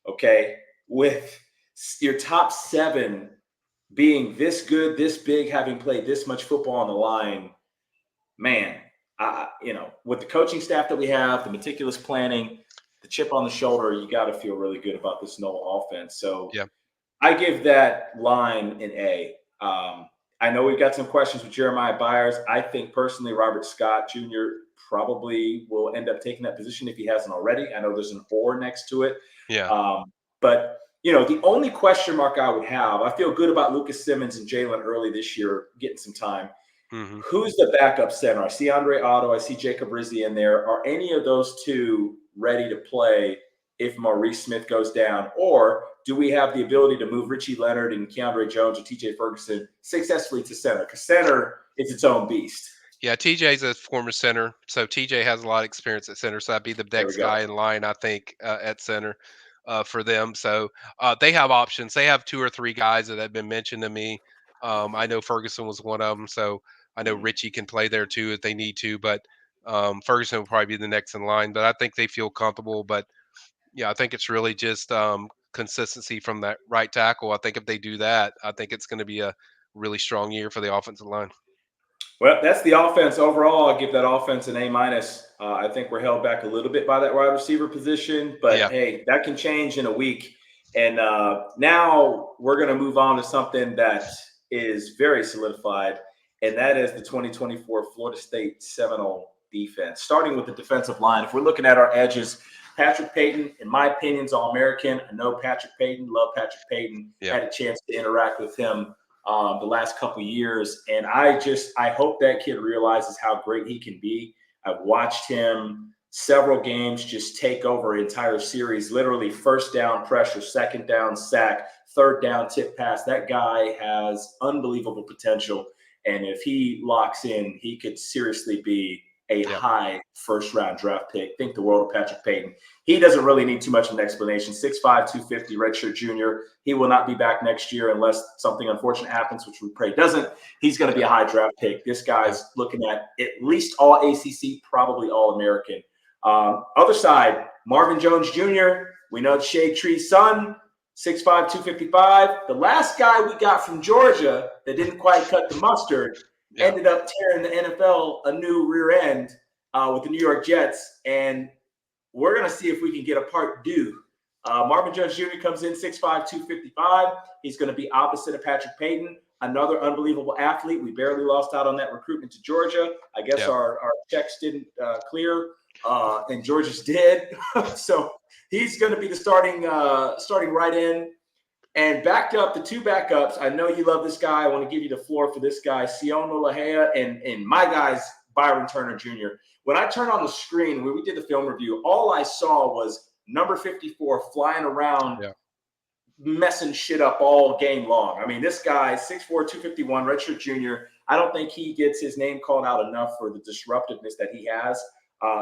okay, with your top 7 being this good, this big, having played this much football on the line, man, you know, with the coaching staff that we have, the meticulous planning, the chip on the shoulder, you got to feel really good about this Noah offense. So I give that line an A. I know we've got some questions with Jeremiah Byers. I think personally, Robert Scott Jr. probably will end up taking that position if he hasn't already. I know there's an or next to it. But, you know, the only question mark I would have, I feel good about Lucas Simmons and Jalen early this year getting some time. Who's the backup center? I see Andre Otto. I see Jacob Rizzi in there. Are any of those two ready to play if Maurice Smith goes down? Or do we have the ability to move Richie Leonard and Keandre Jones or TJ Ferguson successfully to center? Because center is its own beast. Yeah, TJ's a former center, so TJ has a lot of experience at center. So that'd be the next guy in line, I think, at center for them. So they have options. They have 2 or 3 guys that have been mentioned to me. I know Ferguson was one of them, so I know Richie can play there too if they need to. But Ferguson will probably be the next in line. But I think they feel comfortable. But yeah, I think it's really just consistency from that right tackle. I think if they do that, I think it's going to be a really strong year for the offensive line. Well, that's the offense overall. I'll give that offense an A-. I think we're held back a little bit by that wide receiver position, but hey, that can change in a week. And now we're going to move on to something that is very solidified, and that is the 2024 Florida State Seminole defense. Starting with the defensive line, if we're looking at our edges, Patrick Payton, in my opinion, is All-American. I know Patrick Payton, love Patrick Payton. Had a chance to interact with him the last couple of years. And I hope that kid realizes how great he can be. I've watched him several games just take over entire series, literally first down pressure, second down sack, third down tip pass. That guy has unbelievable potential. And if he locks in, he could seriously be a high first-round draft pick. Think the world of Patrick Payton. He doesn't really need too much of an explanation. 6'5", 250, redshirt junior. He will not be back next year unless something unfortunate happens, which we pray doesn't. He's going to be a high draft pick. This guy's looking at least all ACC, probably All-American. Other side, Marvin Jones Jr., we know Shade Tree's son, 6'5", 255. The last guy we got from Georgia that didn't quite cut the mustard ended up tearing the NFL a new rear end with the New York Jets, and we're going to see if we can get a part due. Marvin Jones Jr. comes in 6'5", 255. He's going to be opposite of Patrick Payton, another unbelievable athlete. We barely lost out on that recruitment to Georgia. I guess our checks didn't clear, and Georgia's did. So he's going to be the starting right end. And backed up, the 2 backups, I know you love this guy. I want to give you the floor for this guy, Sion Olahea, and my guy's Byron Turner Jr. When I turned on the screen, when we did the film review, all I saw was number 54 flying around, messing shit up all game long. I mean, this guy, 6'4", 251, redshirt junior, I don't think he gets his name called out enough for the disruptiveness that he has.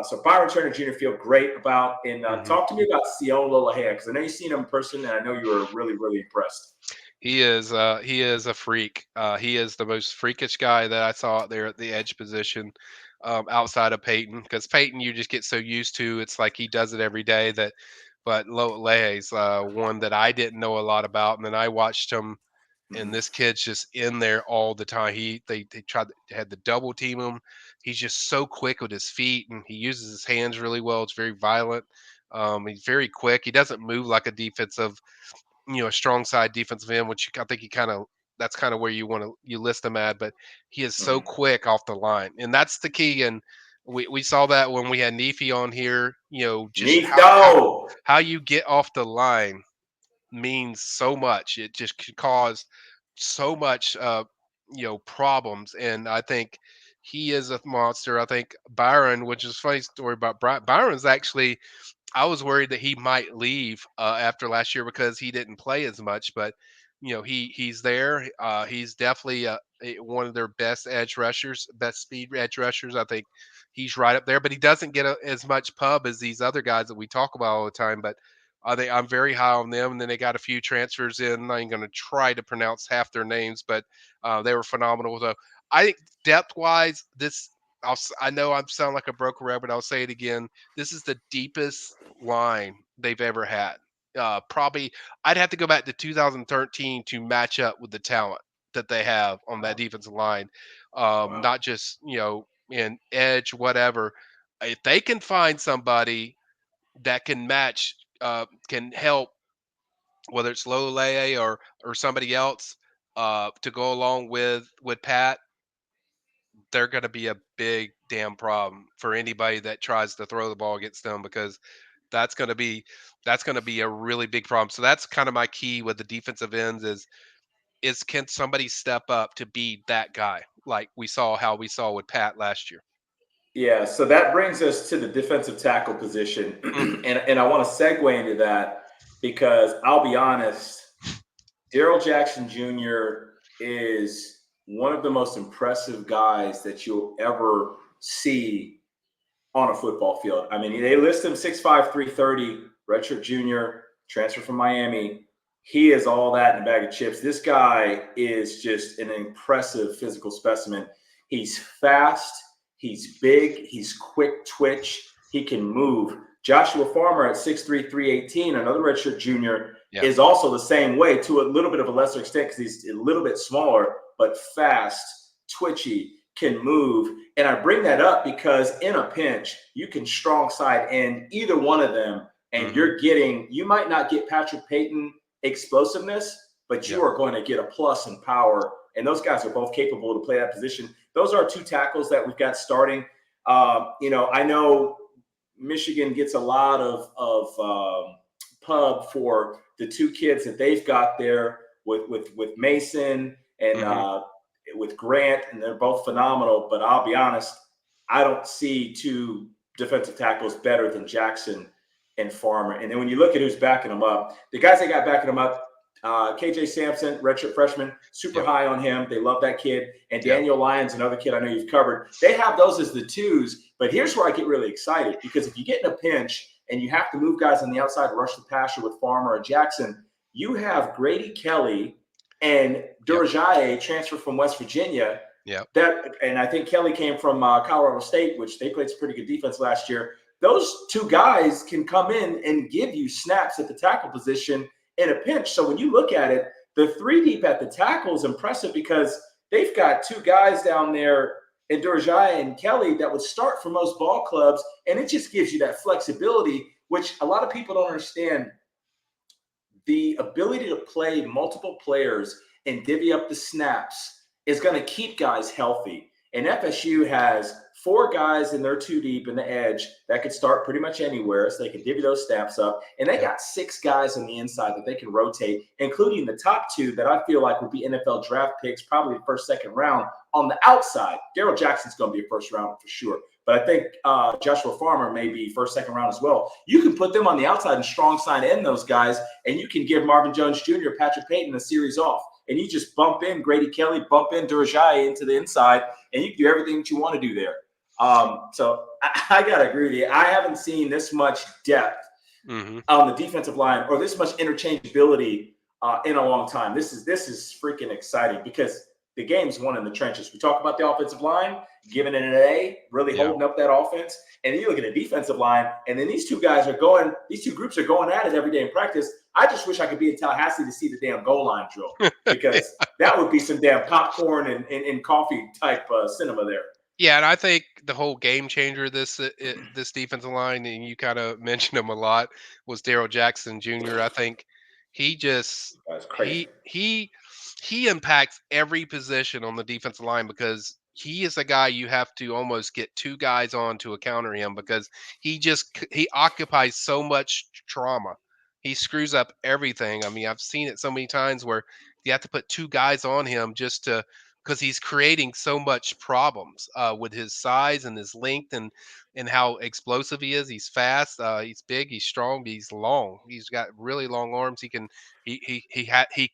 So Byron Turner Jr. feel great about. And talk to me about Sion Olahea, because I know you've seen him in person, and I know you were really, really impressed. He is a freak. He is the most freakish guy that I saw out there at the edge position. outside of Peyton, because Peyton you just get so used to. It's like he does it every day. But Lea's one that I didn't know a lot about, and then I watched him. And this kid's just in there all the time. They had to double team him. He's just so quick with his feet, and he uses his hands really well. It's very violent. He's very quick. He doesn't move like a defensive, a strong side defensive end, which I think that's kind of where you list him at. But he is so quick off the line, and that's the key. And we saw that when we had Neefy on here. Just how you get off the line means so much. It just could cause so much, problems. And I think he is a monster. I think Byron, which is a funny story about Byron's actually, I was worried that he might leave after last year because he didn't play as much, but he's there. He's definitely one of their best edge rushers, best speed edge rushers. I think he's right up there, but he doesn't get as much pub as these other guys that we talk about all the time. But I'm very high on them. And then they got a few transfers in. I ain't going to try to pronounce half their names, but they were phenomenal. So I think depth wise, I know I sound like a broken record, but I'll say it again. This is the deepest line they've ever had. Probably, I'd have to go back to 2013 to match up with the talent that they have on that defensive line. Not just in edge, whatever. If they can find somebody that can match, can help, whether it's Lolea or somebody else, to go along with Pat, they're going to be a big damn problem for anybody that tries to throw the ball against them, because that's going to be a really big problem. So that's kind of my key with the defensive ends is can somebody step up to be that guy, like we saw with Pat last year. Yeah, so that brings us to the defensive tackle position. and I want to segue into that because I'll be honest, Darrell Jackson Jr. is one of the most impressive guys that you'll ever see on a football field. I mean, they list him 6'5", 330, redshirt junior, transfer from Miami. He is all that in a bag of chips. This guy is just an impressive physical specimen. He's fast. He's big. He's quick twitch. He can move. Joshua Farmer at 6'3", 318, another redshirt junior, is also the same way, to a little bit of a lesser extent because he's a little bit smaller, but fast, twitchy, can move. And I bring that up because in a pinch, you can strong side end either one of them, and you might not get Patrick Payton explosiveness, but you are going to get a plus in power. And those guys are both capable to play that position. Those are two tackles that we've got starting. I know Michigan gets a lot of pub for the two kids that they've got there with Mason and with Grant, and they're both phenomenal. But I'll be honest, I don't see two defensive tackles better than Jackson and Farmer. And then when you look at who's backing them up, the guys they got backing them up, KJ Sampson, redshirt freshman, super high on him. They love that kid. And Daniel Lyons, another kid I know you've covered. They have those as the twos. But here's where I get really excited, because if you get in a pinch and you have to move guys on the outside to rush the passer with Farmer or Jackson, you have Grady Kelly and Durajaye transfer from West Virginia. And I think Kelly came from Colorado State, which they played some pretty good defense last year. Those two guys can come in and give you snaps at the tackle position in a pinch. So when you look at it, the three deep at the tackle is impressive because they've got two guys down there in Durajaye and Kelly that would start for most ball clubs, and it just gives you that flexibility, which a lot of people don't understand. The ability to play multiple players and divvy up the snaps is going to keep guys healthy. And FSU has four guys in their two deep in the edge that could start pretty much anywhere, so they can divvy those snaps up. And they got six guys on the inside that they can rotate, including the top two that I feel like would be NFL draft picks, probably the first, second round. On the outside, Darrell Jackson's going to be a first rounder for sure. But I think Joshua Farmer may be first, second round as well. You can put them on the outside and strong side end those guys, and you can give Marvin Jones Jr., Patrick Payton a series off. And you just bump in Grady Kelly, bump in Durajaye into the inside, and you can do everything that you want to do there. So I got to agree with you. I haven't seen this much depth on the defensive line or this much interchangeability in a long time. This is freaking exciting because the game's won in the trenches. We talk about the offensive line, giving it an A, really holding up that offense. And then you look at the defensive line, and then these two groups are going at it every day in practice. I just wish I could be in Tallahassee to see the damn goal line drill, because that would be some damn popcorn and coffee type cinema there. Yeah, and I think the whole game changer this defensive line, and you kind of mentioned him a lot, was Daryl Jackson Jr. I think he just That's crazy. he impacts every position on the defensive line, because he is a guy you have to almost get two guys on to counter him, because he occupies so much trauma. He screws up everything. I mean, I've seen it so many times where you have to put two guys on him just to, because he's creating so much problems with his size and his length, and how explosive he is. He's fast. He's big. He's strong. But he's long. He's got really long arms. He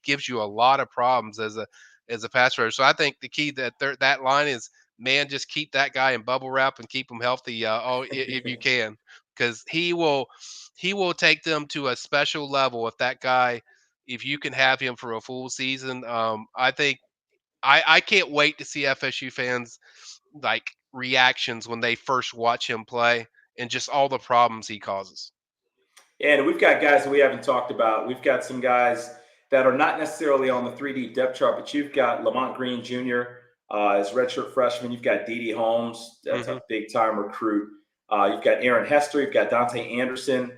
gives you a lot of problems as a pass rusher. So I think the key that line is, man, just keep that guy in bubble wrap and keep him healthy. If you can, because he will take them to a special level if that guy. If you can have him for a full season, I think I can't wait to see FSU fans like reactions when they first watch him play, and just all the problems he causes. And we've got guys that we haven't talked about. We've got some guys that are not necessarily on the 3D depth chart, but you've got Lamont Green Jr. As redshirt freshman. You've got Dede Holmes. That's a big-time recruit. You've got Aaron Hester. You've got Dante Anderson.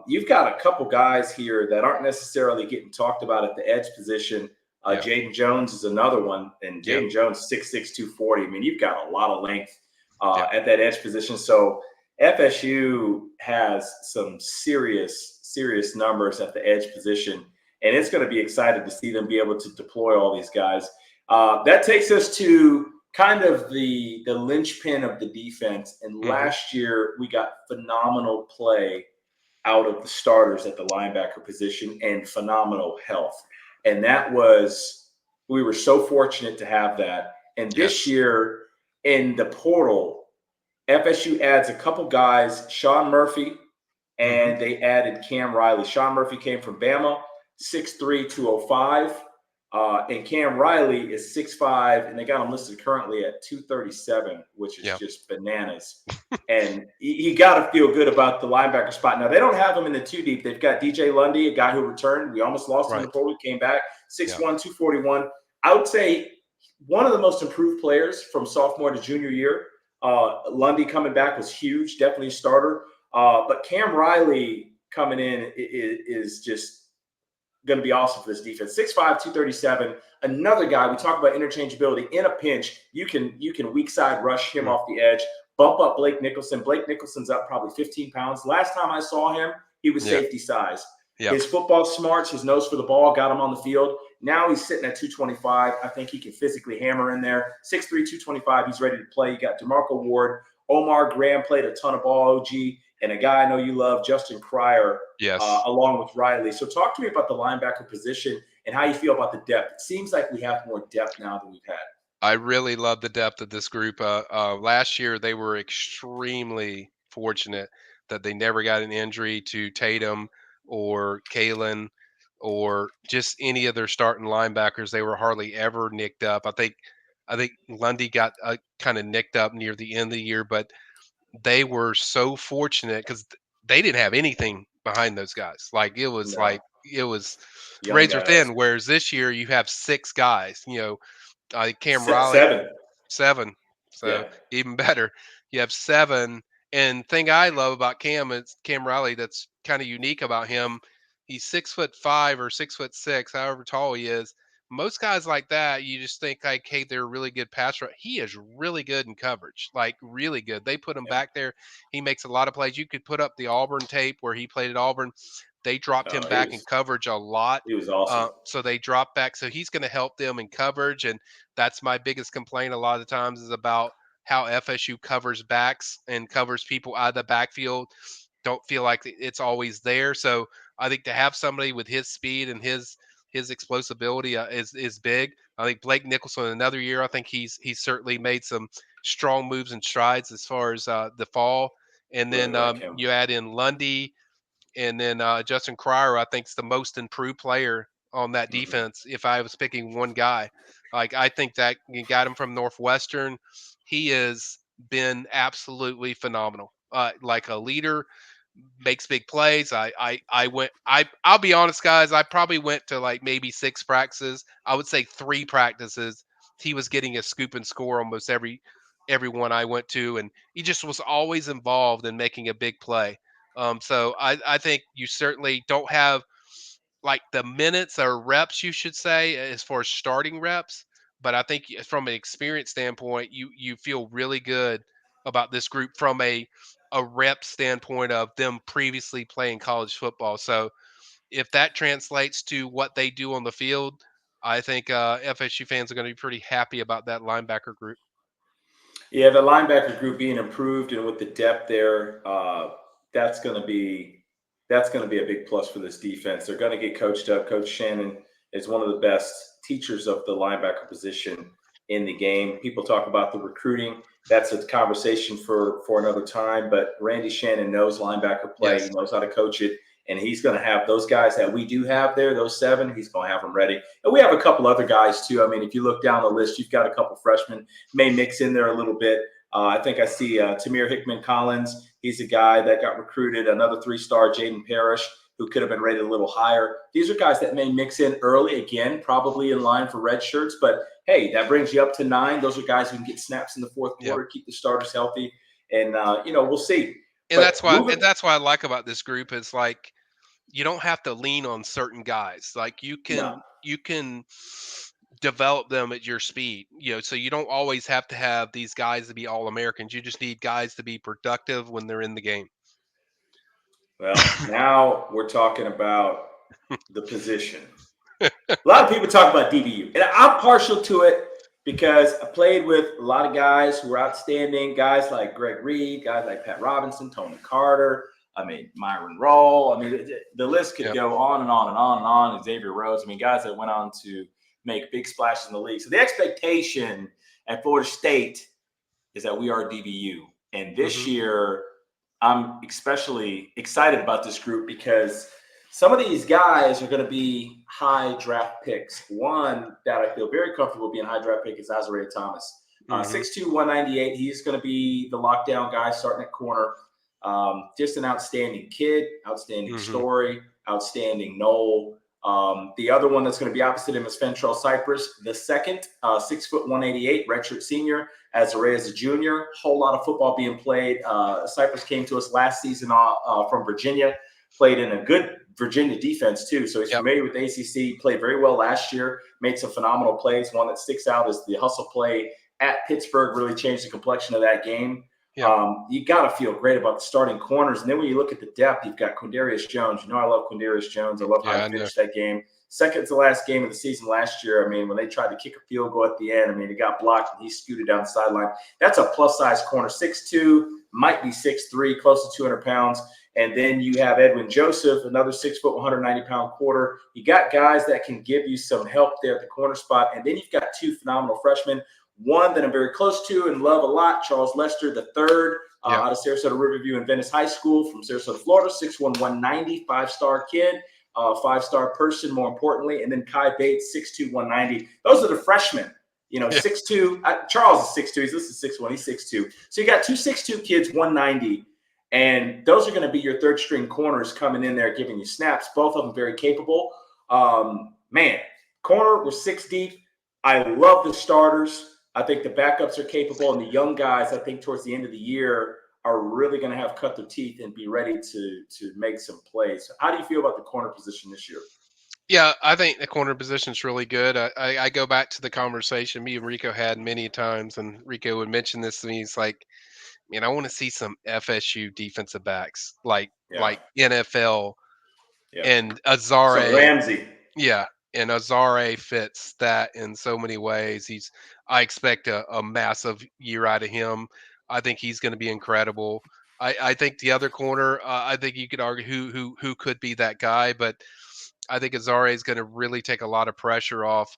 You've got a couple guys here that aren't necessarily getting talked about at the edge position. Jaden Jones is another one, and Jaden Jones 6'6", 240. I mean, you've got a lot of length at that edge position. So FSU has some serious numbers at the edge position, and it's going to be excited to see them be able to deploy all these guys. That takes us to kind of the linchpin of the defense. And last year, we got phenomenal play out of the starters at the linebacker position and phenomenal health. And we were so fortunate to have that. And this year in the portal, FSU adds a couple guys, Sean Murphy, and they added Cam Riley. Sean Murphy came from Bama, 6'3", 205. And Cam Riley is 6'5", and they got him listed currently at 237, which is just bananas. And you got to feel good about the linebacker spot. Now, they don't have him in the two deep. They've got DJ Lundy, a guy who returned. We almost lost him before we came back, 6'1", 241. I would say one of the most improved players from sophomore to junior year. Lundy coming back was huge, definitely a starter. But Cam Riley coming in is just going to be awesome for this defense. 6'5", 237. Another guy, we talk about interchangeability. In a pinch, you can weak side rush him off the edge, bump up Blake Nicholson. Blake Nicholson's up probably 15 pounds. Last time I saw him, he was safety size. His football smarts, his nose for the ball got him on the field. Now he's sitting at 225. I think he can physically hammer in there. 6'3", 225. He's ready to play. You got DeMarco Ward. Omar Graham played a ton of ball, OG. And a guy I know you love, Justin Cryer, along with Riley. So talk to me about the linebacker position and how you feel about the depth. It seems like we have more depth now than we've had. I really love the depth of this group. Last year, they were extremely fortunate that they never got an injury to Tatum or Kalen or just any of their starting linebackers. They were hardly ever nicked up. I think Lundy got kind of nicked up near the end of the year, but they were so fortunate because they didn't have anything behind those guys. It was Young razor guys. thin. Whereas this year you have six guys. Cam Riley, seven. So even better. You have seven. And thing I love about Cam Riley that's kind of unique about him. He's 6'5" or 6'6", however tall he is. Most guys like that, you just think like, hey, they're really good pass rush. He is really good in coverage, like really good. They put him back there. He makes a lot of plays. You could put up the Auburn tape where he played at Auburn. They dropped him back in coverage a lot. He was awesome. So they dropped back. So he's going to help them in coverage. And that's my biggest complaint a lot of the times is about how FSU covers backs and covers people out of the backfield. Don't feel like it's always there. So I think to have somebody with his speed and his explosibility is big. I think Blake Nicholson another year. I think he's certainly made some strong moves and strides as far as the fall. And then you add in Lundy, and then Justin Cryer. I think is the most improved player on that defense. If I was picking one guy, Like I think that you got him from Northwestern. He has been absolutely phenomenal. Like a leader, makes big plays. I'll be honest, guys. I probably went to like maybe 6 practices. I would say 3 practices. He was getting a scoop and score almost every one I went to, and he just was always involved in making a big play. So I think you certainly don't have like the minutes or reps, you should say, as far as starting reps. But I think from an experience standpoint, you feel really good about this group from a rep standpoint of them previously playing college football. So if that translates to what they do on the field, I think FSU fans are going to be pretty happy about that linebacker group. Yeah, the linebacker group being improved and with the depth there, that's going to be a big plus for this defense. They're going to get coached up. Coach Shannon is one of the best teachers of the linebacker position in the game. People talk about the recruiting. That's a conversation for another time. But Randy Shannon knows linebacker play. Yes. He knows how to coach it. And he's going to have those guys that we do have there, those 7, he's going to have them ready. And we have a couple other guys, too. I mean, if you look down the list, you've got a couple freshmen may mix in there a little bit. I think I see Tamir Hickman-Collins. He's a guy that got recruited, another 3-star, Jaden Parrish, who could have been rated a little higher. These are guys that may mix in early, again, probably in line for red shirts. But, hey, that brings you up to 9. Those are guys who can get snaps in the fourth quarter, keep the starters healthy. And, we'll see. And that's why I like about this group is like you don't have to lean on certain guys. Like you can develop them at your speed. So you don't always have to have these guys to be all Americans. You just need guys to be productive when they're in the game. Well, now we're talking about the position. A lot of people talk about DBU, and I'm partial to it because I played with a lot of guys who were outstanding, guys like Greg Reed, guys like Pat Robinson, Tony Carter, Myron Roll. The list could go on and on and on and on. Xavier Rhodes. Guys that went on to make big splashes in the league. So the expectation at Florida State is that we are DBU. And this year, I'm especially excited about this group because some of these guys are going to be high draft picks. One that I feel very comfortable being a high draft pick is Azariah Thomas. 6'2", 198. He's going to be the lockdown guy starting at corner. Just an outstanding kid, outstanding story, outstanding Knoll. The other one that's going to be opposite him is Fentrell Cypress, the second, 6', 188, redshirt senior. Azariah is a junior. Whole lot of football being played. Cypress came to us last season from Virginia, played in a good Virginia defense too. So he's familiar with the ACC, played very well last year, made some phenomenal plays. One that sticks out is the hustle play at Pittsburgh, really changed the complexion of that game. You got to feel great about the starting corners. And then when you look at the depth, you've got Quindarius Jones. I love Quindarius Jones. I love how he finished that game. Second to last game of the season last year. When they tried to kick a field goal at the end, it got blocked and he scooted down the sideline. That's a plus-size corner, 6'2", might be 6'3", close to 200 pounds. And then you have Edwin Joseph, another 6', 190-pound quarter. You got guys that can give you some help there at the corner spot. And then you've got 2 phenomenal freshmen. One that I'm very close to and love a lot, Charles Lester III, out of Sarasota Riverview and Venice High School from Sarasota, Florida, 6'1", 190, 5-star kid, 5-star person, more importantly. And then Kai Bates, 6'2", 190. Those are the freshmen. 6'2". Charles is 6'2". He's listed 6'1". He's 6'2". So you got 2 6'2" kids, 190. And those are going to be your third-string corners coming in there giving you snaps. Both of them very capable. Corner, we're 6 deep. I love the starters. I think the backups are capable, and the young guys, I think towards the end of the year, are really going to have cut their teeth and be ready to make some plays. How do you feel about the corner position this year? Yeah, I think the corner position is really good. I go back to the conversation me and Rico had many times, and Rico would mention this to me. He's like, man, I want to see some FSU defensive backs like NFL and Azare. So Ramsey. Yeah, and Azare fits that in so many ways. I expect a massive year out of him. I think he's going to be incredible. I think the other corner, I think you could argue who could be that guy, but I think Azare is going to really take a lot of pressure off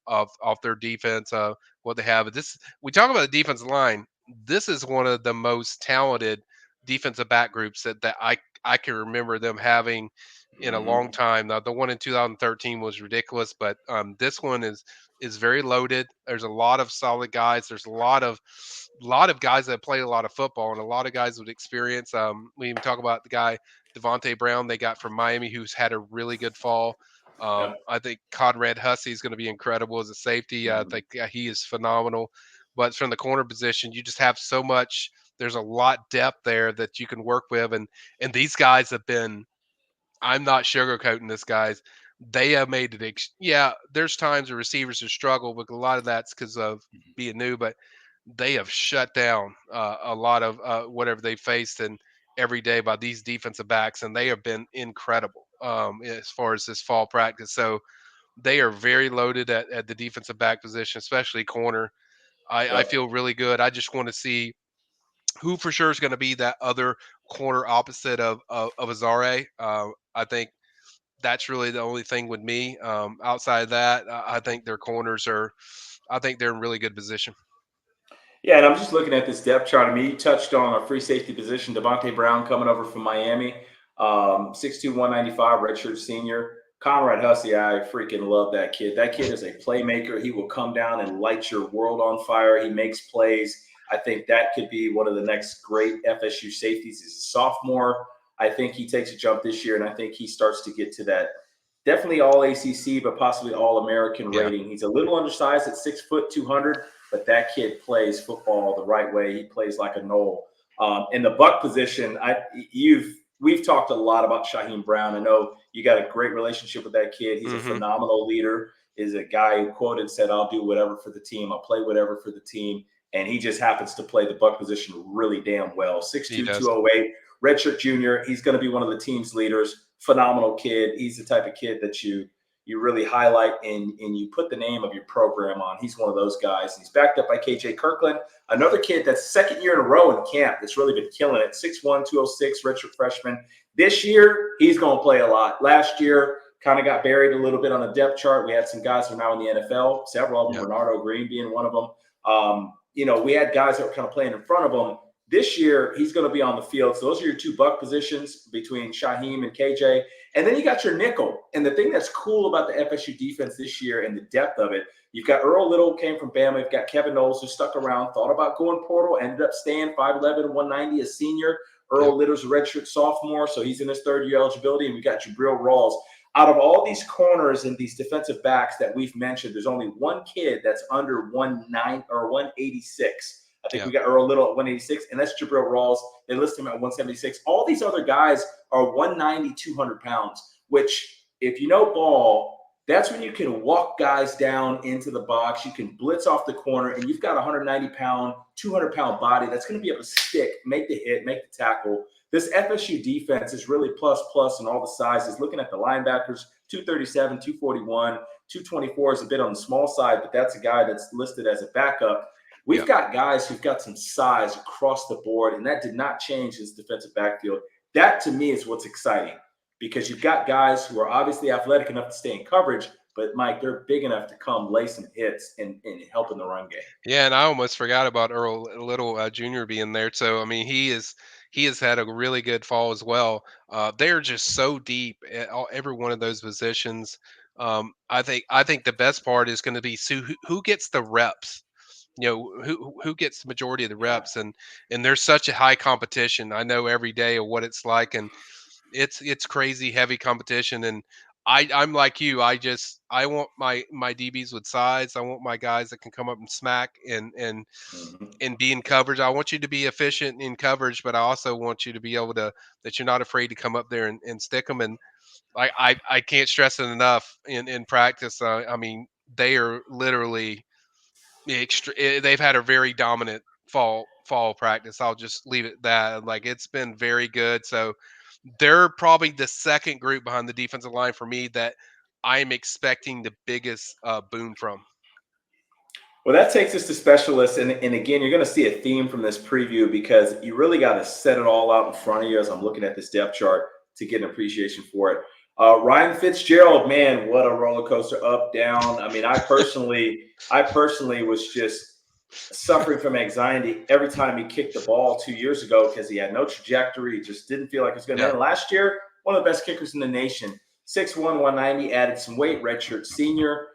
their defense. What they have. We talk about the defensive line. This is one of the most talented defensive back groups that I can remember them having in a long time. Now, the one in 2013 was ridiculous, but this one is is very loaded. There's a lot of solid guys. There's a lot of guys that play a lot of football and a lot of guys with experience. We even talk about the guy Devontae Brown they got from Miami, who's had a really good fall. Yep. I think Conrad Hussey is going to be incredible as a safety. I think he is phenomenal. But from the corner position, you just have so much. There's a lot depth there that you can work with, and these guys have been. I'm not sugarcoating this, guys. They have made it. Yeah, there's times where receivers have struggled, but a lot of that's because of being new. But they have shut down a lot of whatever they faced and every day by these defensive backs, and they have been incredible as far as this fall practice. So they are very loaded at the defensive back position, especially corner. I Yep. feel really good. I just want to see who for sure is going to be that other corner opposite of Azare. I think that's really the only thing with me. Outside of that, I think their corners are. I think they're in really good position. Yeah, and I'm just looking at this depth chart. I mean, you touched on a free safety position. Devontae Brown coming over from Miami, 6'2", 195, redshirt senior. Conrad Hussey, I freaking love that kid. That kid is a playmaker. He will come down and light your world on fire. He makes plays. I think that could be one of the next great FSU safeties. He's a sophomore. I think he takes a jump this year, and I think he starts to get to that definitely all ACC, but possibly all American rating. He's a little undersized at 6 foot 200. But that kid plays football the right way. He plays like a Knoll. In the buck position, we've talked a lot about Shaheem Brown. I know you got a great relationship with that kid. He's a phenomenal leader. Is a guy who quoted said, "I'll do whatever for the team. I'll play whatever for the team." And he just happens to play the buck position really damn well. 6'2", 208, redshirt junior. He's going to be one of the team's leaders. Phenomenal kid. He's the type of kid that you really highlight and you put the name of your program on. He's one of those guys. He's backed up by KJ Kirkland, another kid that's second year in a row in camp that's really been killing it. 6'1", 206, redshirt freshman. This year, he's going to play a lot. Last year, kind of got buried a little bit on the depth chart. We had some guys who are now in the NFL, several of them, Bernardo Green being one of them. We had guys that were kind of playing in front of him. This year, he's going to be on the field. So those are your two buck positions between Shaheem and KJ. And then you got your nickel. And the thing that's cool about the FSU defense this year and the depth of it, you've got Earl Little came from Bama. You've got Kevin Knowles who stuck around, thought about going portal, ended up staying 5'11", 190 a senior. Earl Little's a redshirt sophomore, so he's in his third-year eligibility. And we got Jabril Rawls. Out of all these corners and these defensive backs that we've mentioned, there's only one kid that's under 186. I think we got Earl Little at 186, and that's Jabril Rawls. They list him at 176. All these other guys are 190, 200 pounds, which if you know ball, that's when you can walk guys down into the box. You can blitz off the corner, and you've got a 190-pound, 200-pound body that's going to be able to stick, make the hit, make the tackle. This FSU defense is really plus in all the sizes. Looking at the linebackers, 237, 241, 224 is a bit on the small side, but that's a guy that's listed as a backup. We've got guys who've got some size across the board, and that did not change his defensive backfield. That, to me, is what's exciting because you've got guys who are obviously athletic enough to stay in coverage, but, Mike, they're big enough to come lay some hits and help in the run game. Yeah, and I almost forgot about Earl Little Jr. being there. So, I mean, he has had a really good fall as well. They're just so deep at every one of those positions. I think the best part is going to be who gets the reps. Who gets the majority of the reps, and there's such a high competition. I know every day of what it's like, and it's crazy heavy competition. And I'm like you. I want my DBs with size. I want my guys that can come up and smack and be in coverage. I want you to be efficient in coverage, but I also want you to be able to that you're not afraid to come up there and stick them. And I can't stress it enough in practice. I mean, they are literally. They've had a very dominant fall practice. I'll just leave it at that. Like it's been very good. So they're probably the second group behind the defensive line for me that I'm expecting the biggest boon from. Well, that takes us to specialists. And again, you're going to see a theme from this preview because you really got to set it all out in front of you as I'm looking at this depth chart to get an appreciation for it. Ryan Fitzgerald, man, what a roller coaster, up, down. I mean, I personally was just suffering from anxiety every time he kicked the ball 2 years ago because he had no trajectory. He just didn't feel like it was going to end. Last year, one of the best kickers in the nation, 6'1", 190, added some weight, redshirt senior.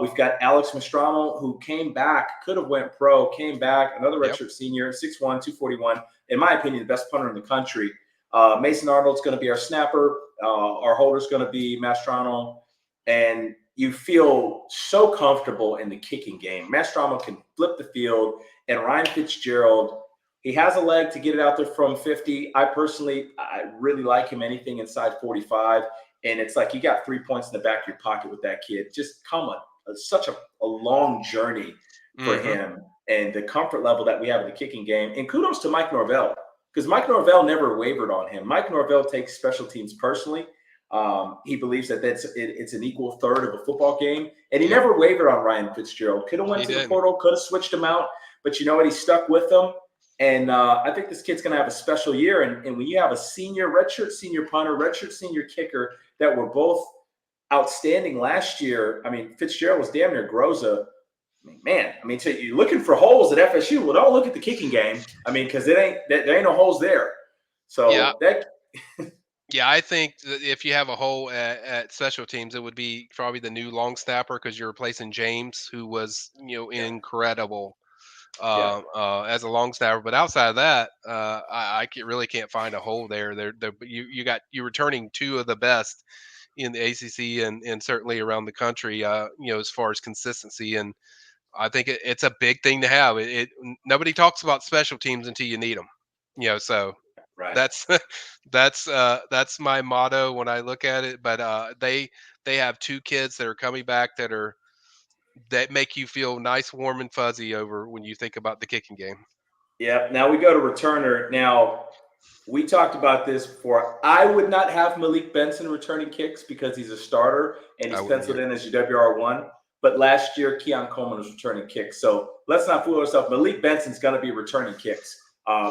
We've got Alex Mastrano, who came back, could have went pro, came back, another redshirt senior, 6'1", 241. In my opinion, the best punter in the country. Mason Arnold's going to be our snapper. Our holder's going to be Mastrano. And you feel so comfortable in the kicking game. Mastrano can flip the field. And Ryan Fitzgerald, he has a leg to get it out there from 50. I really like him anything inside 45. And it's like you got 3 points in the back of your pocket with that kid. Just such a long journey for him, and the comfort level that we have in the kicking game. And kudos to Mike Norvell, because Mike Norvell never wavered on him. Mike Norvell takes special teams personally. He believes that it's an equal third of a football game, and he never wavered on Ryan Fitzgerald. Could have went to the portal, could have switched him out, but you know what? He stuck with them. And I think this kid's going to have a special year. And when you have a redshirt senior punter, redshirt senior kicker that were both outstanding last year. I mean, Fitzgerald was damn near Groza. So you're looking for holes at FSU. Well, don't look at the kicking game. I mean, because there ain't no holes there. So I think that if you have a hole at special teams, it would be probably the new long snapper, because you're replacing James, who was incredible as a long snapper. But outside of that, I really can't find a hole there. You're returning two of the best in the ACC and certainly around the country, as far as consistency. And I think it's a big thing to have. Nobody talks about special teams until you need them, so right. that's my motto when I look at it. But they have two kids that are coming back that make you feel nice, warm, and fuzzy over when you think about the kicking game. Yeah. Now we go to returner. Now, we talked about this before. I would not have Malik Benson returning kicks because he's a starter and he's penciled in as your WR1. But last year, Keon Coleman was returning kicks. So let's not fool ourselves. Malik Benson's going to be returning kicks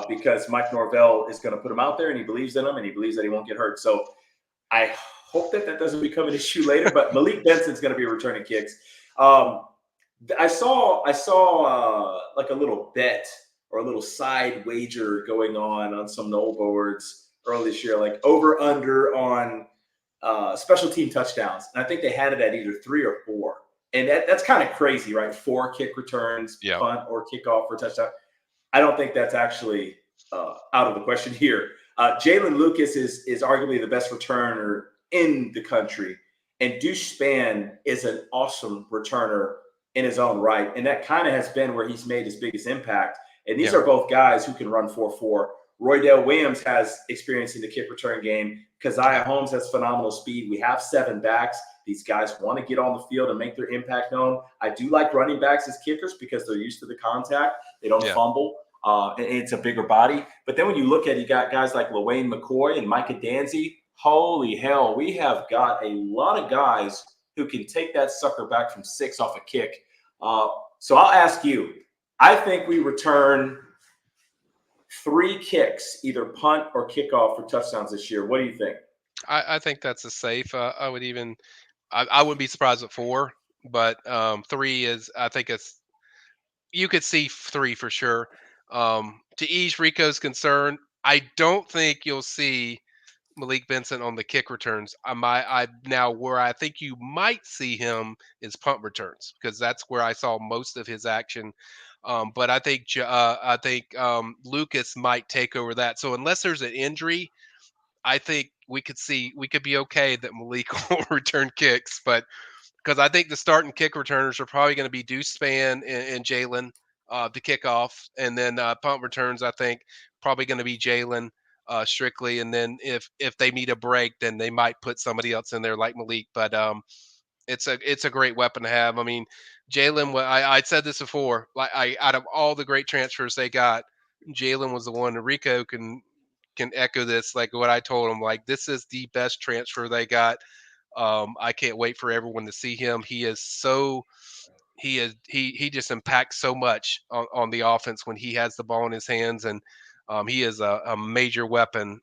because Mike Norvell is going to put him out there, and he believes in him, and he believes that he won't get hurt. So I hope that doesn't become an issue later. But Malik Benson's going to be returning kicks. I saw like a little bet or a little side wager going on some Knoll boards early this year, like over under on special team touchdowns. And I think they had it at either 3 or 4. And that's kind of crazy, right? 4 kick returns, punt or kickoff for a touchdown. I don't think that's actually out of the question here. Jalen Lucas is arguably the best returner in the country. And Deuce Spann is an awesome returner in his own right. And that kind of has been where he's made his biggest impact. And these are both guys who can run 4.4. Roydale Williams has experience in the kick return game. Keziah Holmes has phenomenal speed. We have 7 backs. These guys want to get on the field and make their impact known. I do like running backs as kickers because they're used to the contact. They don't fumble. And it's a bigger body. But then when you look at it, you got guys like LaWayne McCoy and Micah Danzy. Holy hell, we have got a lot of guys who can take that sucker back from 6 off a kick. So I'll ask you. I think we return 3 kicks, either punt or kickoff for touchdowns this year. What do you think? I think that's a safe. I wouldn't be surprised at 4, but 3 is. I think you could see 3 for sure. To ease Rico's concern, I don't think you'll see Malik Benson on the kick returns. Now where I think you might see him is punt returns, because that's where I saw most of his action. But I think Lucas might take over that. So unless there's an injury, I think we could be okay that Malik will return kicks. But because I think the starting kick returners are probably going to be Deuce Spann and Jalen to kick off, and then punt returns I think probably going to be Jalen strictly, and then if they need a break, then they might put somebody else in there like Malik. But it's a great weapon to have. I mean, Jalen, I said this before, like out of all the great transfers they got, Jalen was the one. And Rico can echo this, like what I told him, like this is the best transfer they got. I can't wait for everyone to see him. He just impacts so much on the offense when he has the ball in his hands, and he is a major weapon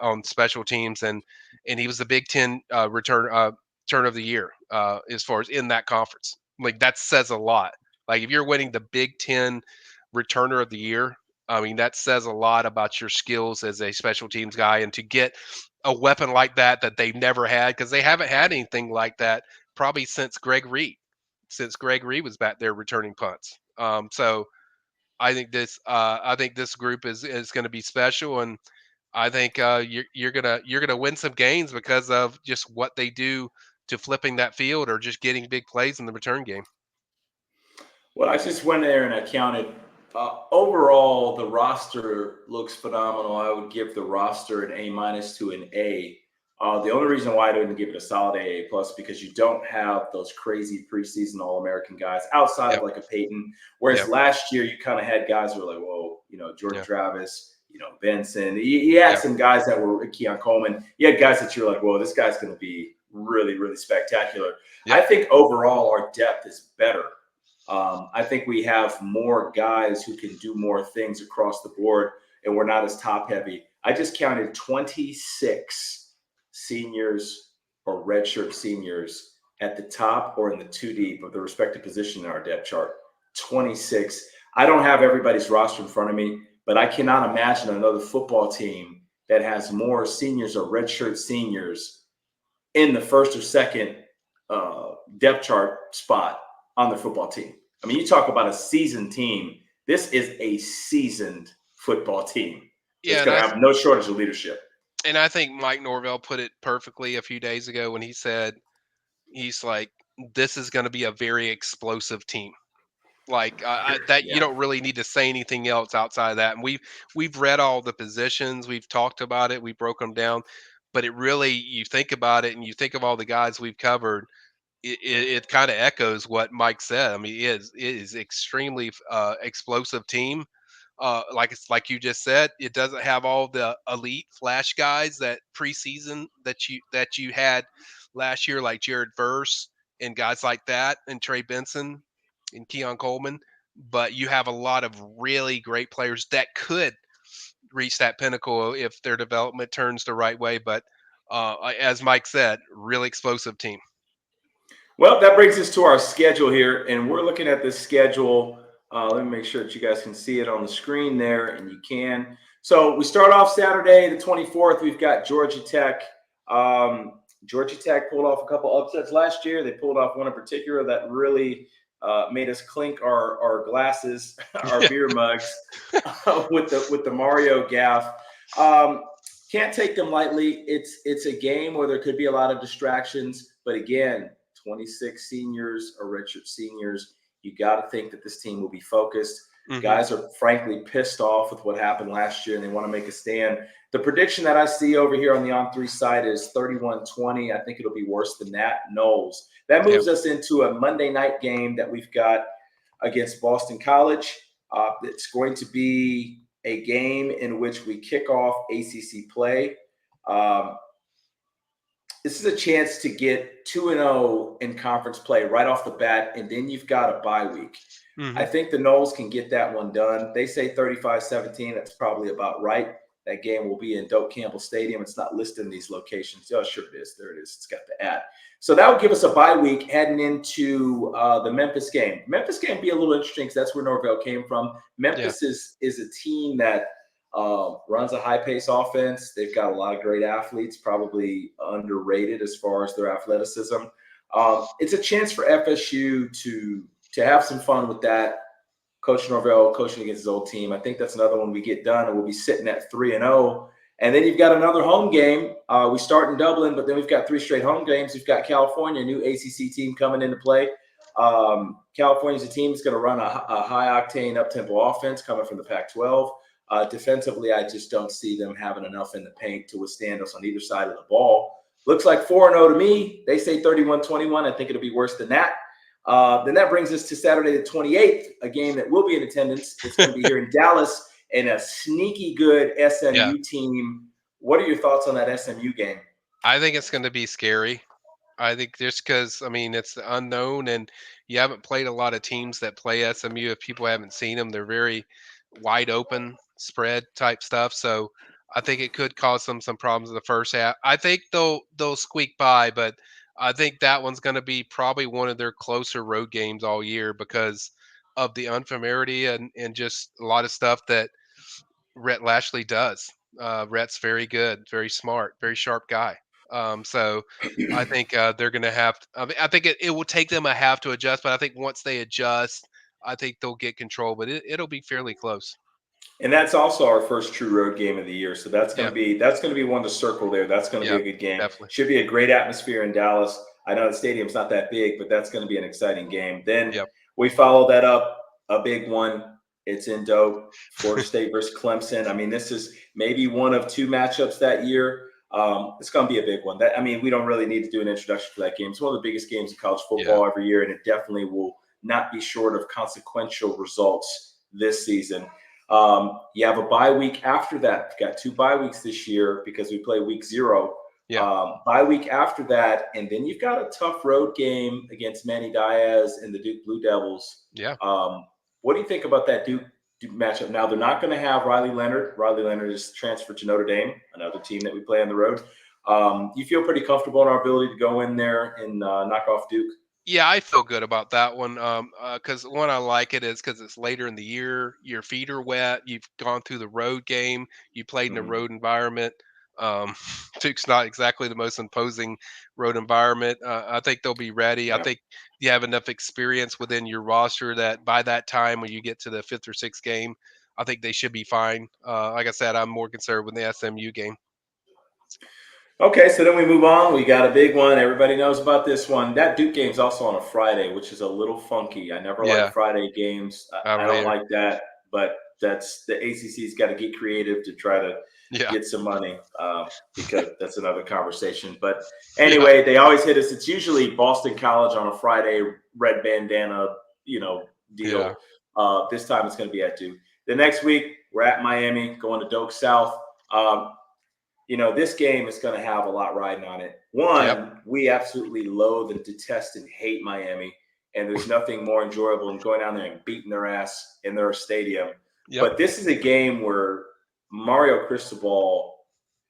on special teams, and he was the Big Ten turn of the year as far as in that conference. Like that says a lot. Like if you're winning the Big Ten returner of the year, I mean that says a lot about your skills as a special teams guy, and to get a weapon like that they've never had, because they haven't had anything like that probably since Greg Reed. since Greg Reed was back there returning punts. So I think this group is going to be special, and I think you're gonna win some games because of just what they do to flipping that field or just getting big plays in the return game. Well, I just went there and I counted. Overall, the roster looks phenomenal. I would give the roster an A minus to an A. The only reason why I didn't give it a solid A plus because you don't have those crazy preseason All American guys outside of like a Peyton. Whereas last year you kind of had guys who were like, whoa, Jordan Travis, Benson. You had some guys that were Keon Coleman. You had guys that you're like, whoa, this guy's going to be really, really spectacular. I think overall our depth is better. I think we have more guys who can do more things across the board, and we're not as top heavy. I just counted 26 seniors or redshirt seniors at the top or in the two deep of the respective position in our depth chart. 26. I don't have everybody's roster in front of me, but I cannot imagine another football team that has more seniors or redshirt seniors in the first or second depth chart spot on the football team. I mean, you talk about a seasoned team. This is a seasoned football team. It's going to have no shortage of leadership. And I think Mike Norvell put it perfectly a few days ago when he said, he's like, this is going to be a very explosive team. Like you don't really need to say anything else outside of that. And we've read all the positions, we've talked about it, we broke them down, but it really, you think about it and you think of all the guys we've covered, it kind of echoes what Mike said. I mean, it is extremely explosive team. Like you just said, it doesn't have all the elite flash guys that preseason that you had last year, like Jared Verse and guys like that, and Trey Benson and Keon Coleman. But you have a lot of really great players that could reach that pinnacle if their development turns the right way. But as Mike said, really explosive team. Well, that brings us to our schedule here, and we're looking at this schedule. Let me make sure that you guys can see it on the screen there, and you can. So we start off Saturday, the 24th. We've got Georgia Tech. Georgia Tech pulled off a couple upsets last year. They pulled off one in particular that really made us clink our glasses, our beer mugs, with the Mario gaff. Can't take them lightly. It's a game where there could be a lot of distractions, but again, 26 seniors or redshirt seniors, you got to think that this team will be focused. Guys are frankly pissed off with what happened last year, and they want to make a stand. The prediction that I see over here on the On3 side is 31-20. I think it'll be worse than that. Knowles. That moves us into a Monday night game that we've got against Boston College. It's going to be a game in which we kick off ACC play. This is a chance to get 2-0 in conference play right off the bat, and then you've got a bye week. I think the Noles can get that one done. They say 35-17. That's probably about right. That game will be in Doak Campbell Stadium. It's not listed in these locations. Oh, sure it is. There it is. It's got the ad. So that would give us a bye week heading into the Memphis game. Memphis game be a little interesting because that's where Norvell came from. Memphis is a team that runs a high-pace offense. They've got a lot of great athletes, probably underrated as far as their athleticism. It's a chance for FSU to have some fun with that. Coach Norvell coaching against his old team. I think that's another one we get done, and we'll be sitting at 3-0. And then you've got another home game. We start in Dublin, but then we've got 3 straight home games. We've got California, a new ACC team coming into play. California's a team that's going to run a high-octane, up-tempo offense coming from the Pac-12. Defensively, I just don't see them having enough in the paint to withstand us on either side of the ball. Looks like 4-0 to me. They say 31-21. I think it'll be worse than that. Then that brings us to Saturday the 28th, a game that will be in attendance. It's going to be here in Dallas, and a sneaky good SMU team. What are your thoughts on that SMU game? I think it's going to be scary. I think just because, I mean, it's the unknown, and you haven't played a lot of teams that play SMU. If people haven't seen them, they're very wide open spread type stuff. So I think it could cause them some problems in the first half. I think they'll squeak by, but I think that one's going to be probably one of their closer road games all year because of the unfamiliarity and just a lot of stuff that Rhett Lashley does. Rhett's very good, very smart, very sharp guy. So I think they're going to have. I think it will take them a half to adjust, but I think once they adjust, I think they'll get control. But it'll be fairly close. And that's also our first true road game of the year. So that's going Yeah. to be one to circle there. That's going to Yeah, be a good game. definitely. Should be a great atmosphere in Dallas. I know the stadium's not that big, but that's going to be an exciting game. Then Yep. we follow that up, a big one. It's in Doak, Florida State versus Clemson. I mean, this is maybe one of two matchups that year. It's going to be a big one. We don't really need to do an introduction for that game. It's one of the biggest games in college football every year, and it definitely will not be short of consequential results this season. You have a bye week after that. You've got 2 bye weeks this year because we play week 0. Bye week after that, and then you've got a tough road game against Manny Diaz and the Duke Blue Devils. Yeah. What do you think about that Duke matchup? Now, they're not going to have Riley Leonard. Riley Leonard is transferred to Notre Dame, another team that we play on the road. You feel pretty comfortable in our ability to go in there and knock off Duke? Yeah, I feel good about that one. Because one, I like it is because it's later in the year. Your feet are wet. You've gone through the road game. You played in a road environment. Duke's not exactly the most imposing road environment. I think they'll be ready. I think you have enough experience within your roster that by that time, when you get to the 5th or 6th game, I think they should be fine. Like I said, I'm more concerned with the SMU game. Okay, so then we move on. We got a big one. Everybody knows about this one. That Duke game's also on a Friday, which is a little funky. I never like Friday games. I don't like that, but that's the ACC's got to get creative to try to get some money because that's another conversation. But anyway, they always hit us. It's usually Boston College on a Friday, red bandana, deal. This time it's going to be at Duke. The next week, we're at Miami, going to Doak South. This game is going to have a lot riding on it. One, we absolutely loathe and detest and hate Miami, and there's nothing more enjoyable than going down there and beating their ass in their stadium. But this is a game where Mario Cristobal,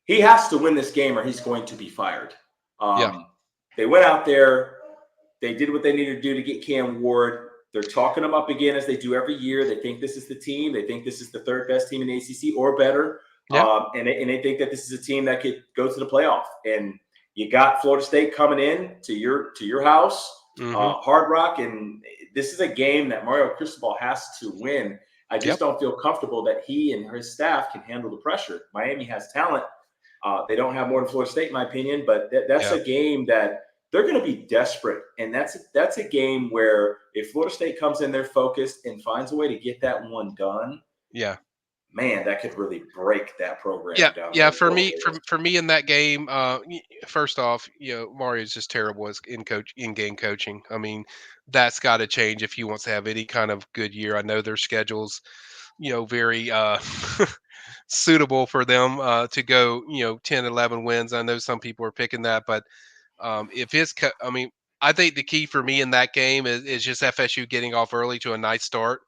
he has to win this game or he's going to be fired. They went out there. They did what they needed to do to get Cam Ward. They're talking them up again as they do every year. They think this is the team. They think this is the 3rd best team in the ACC or better. And they think that this is a team that could go to the playoff. And you got Florida State coming in to your house, Hard Rock, and this is a game that Mario Cristobal has to win. I just don't feel comfortable that he and his staff can handle the pressure. Miami has talent. They don't have more than Florida State, in my opinion, but that's a game that they're going to be desperate. And that's a game where if Florida State comes in there focused and finds a way to get that one done, man, that could really break that program down. Yeah. For me in that game, first off, Mario's just terrible as in-game coaching. I mean, that's got to change if he wants to have any kind of good year. I know their schedule's, very suitable for them to go, 10, 11 wins. I know some people are picking that, but if his, I think the key for me in that game is just FSU getting off early to a nice start.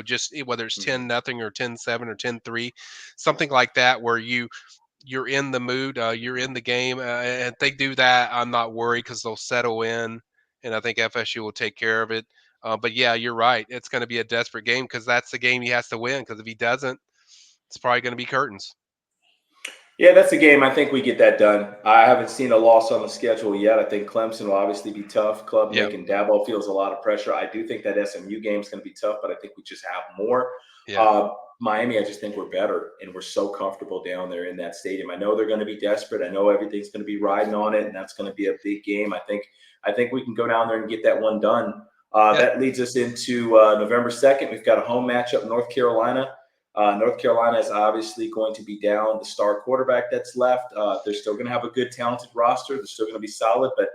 Just whether it's 10-0 or 10-7 or 10-3, something like that, where you're in the mood, you're in the game, and if they do that, I'm not worried because they'll settle in, and I think FSU will take care of it. But yeah, you're right. It's going to be a desperate game because that's the game he has to win. Because if he doesn't, it's probably going to be curtains. Yeah, that's a game. I think we get that done. I haven't seen a loss on the schedule yet. I think Clemson will obviously be tough. Club Nick and Dabo feels a lot of pressure. I do think that SMU game is going to be tough, but I think we just have more. Miami, I just think we're better, and we're so comfortable down there in that stadium. I know they're going to be desperate. I know everything's going to be riding on it, and that's going to be a big game. I think we can go down there and get that one done. That leads us into November 2nd. We've got a home matchup, North Carolina. North Carolina is obviously going to be down the star quarterback that's left. They're still going to have a good, talented roster. They're still going to be solid. But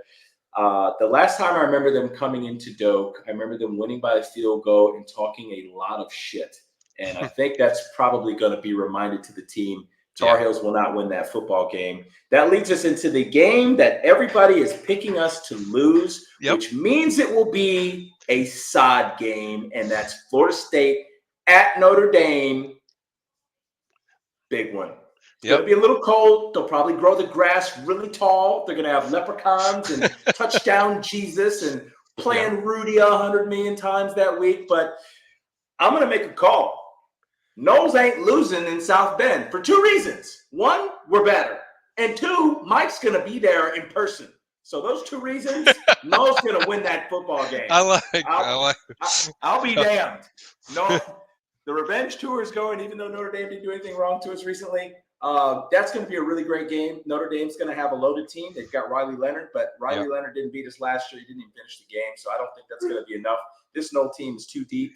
the last time I remember them coming into Doak, I remember them winning by a field goal and talking a lot of shit. And I think that's probably going to be reminded to the team. Tar Heels will not win that football game. That leads us into the game that everybody is picking us to lose, which means it will be a sod game, and that's Florida State at Notre Dame. Big one. It's going to be a little cold. They'll probably grow the grass really tall. They're going to have leprechauns and touchdown Jesus and playing Rudy 100 million times that week. But I'm going to make a call. Noles ain't losing in South Bend for 2 reasons. One, we're better. And 2, Mike's going to be there in person. So those 2 reasons, No's going to win that football game. I'll be damned. No, the revenge tour is going, even though Notre Dame didn't do anything wrong to us recently. That's going to be a really great game. Notre Dame's going to have a loaded team. They've got Riley Leonard, but Riley Leonard didn't beat us last year. He didn't even finish the game, so I don't think that's going to be enough. This Nola team is too deep,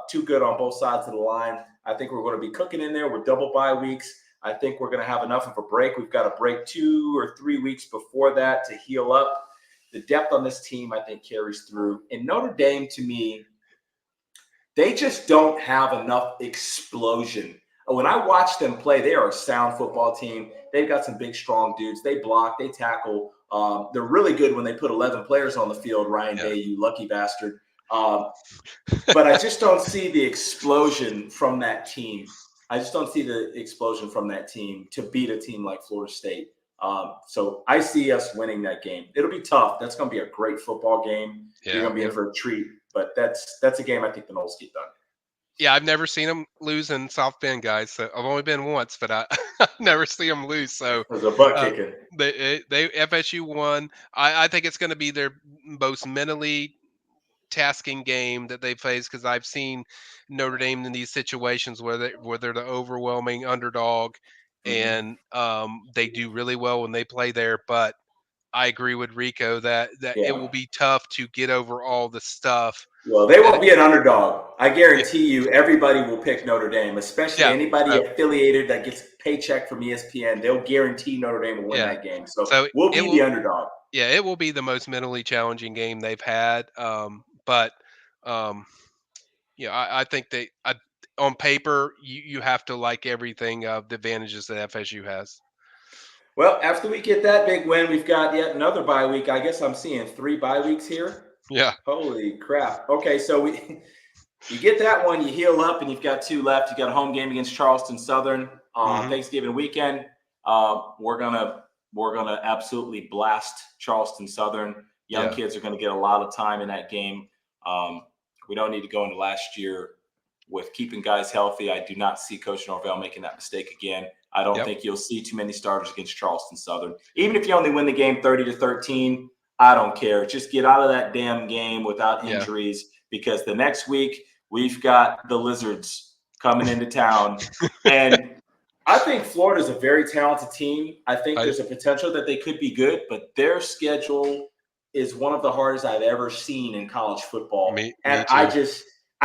too good on both sides of the line. I think we're going to be cooking in there with double bye weeks. I think we're going to have enough of a break. We've got a break 2 or 3 weeks before that to heal up. The depth on this team, I think, carries through. And Notre Dame, to me, they just don't have enough explosion. When I watch them play, they are a sound football team. They've got some big, strong dudes. They block, they tackle. They're really good when they put 11 players on the field, Ryan Day, you lucky bastard. But I just don't see the explosion from that team. I just don't see the explosion from that team to beat a team like Florida State. So I see us winning that game. It'll be tough. That's going to be a great football game. You're going to be in for a treat. But that's a game I think the Noles get done. Yeah, I've never seen them lose in South Bend, guys. So I've only been once, but I've never seen them lose. So it was a butt kicking. They FSU won. I think it's going to be their most mentally tasking game that they face, because I've seen Notre Dame in these situations where they're the overwhelming underdog, and they do really well when they play there. But I agree with Rico that it will be tough to get over all the stuff. Well, they won't be an underdog. I guarantee you everybody will pick Notre Dame, especially anybody affiliated that gets a paycheck from ESPN. They'll guarantee Notre Dame will win that game. So we'll be the underdog. Yeah, it will be the most mentally challenging game they've had. I think on paper, you have to like everything of the advantages that FSU has. Well, after we get that big win, we've got yet another bye week. I guess I'm seeing 3 bye weeks here. Yeah. Holy crap. Okay, so you get that one, you heal up, and you've got 2 left. You got a home game against Charleston Southern on Thanksgiving weekend. We're gonna absolutely blast Charleston Southern. Young kids are going to get a lot of time in that game. We don't need to go into last year with keeping guys healthy. I do not see Coach Norvell making that mistake again. I don't think you'll see too many starters against Charleston Southern. Even if you only win the game 30-13, I don't care. Just get out of that damn game without injuries, because the next week we've got the Lizards coming into town. And I think Florida's a very talented team. I think there's a potential that they could be good, but their schedule is one of the hardest I've ever seen in college football.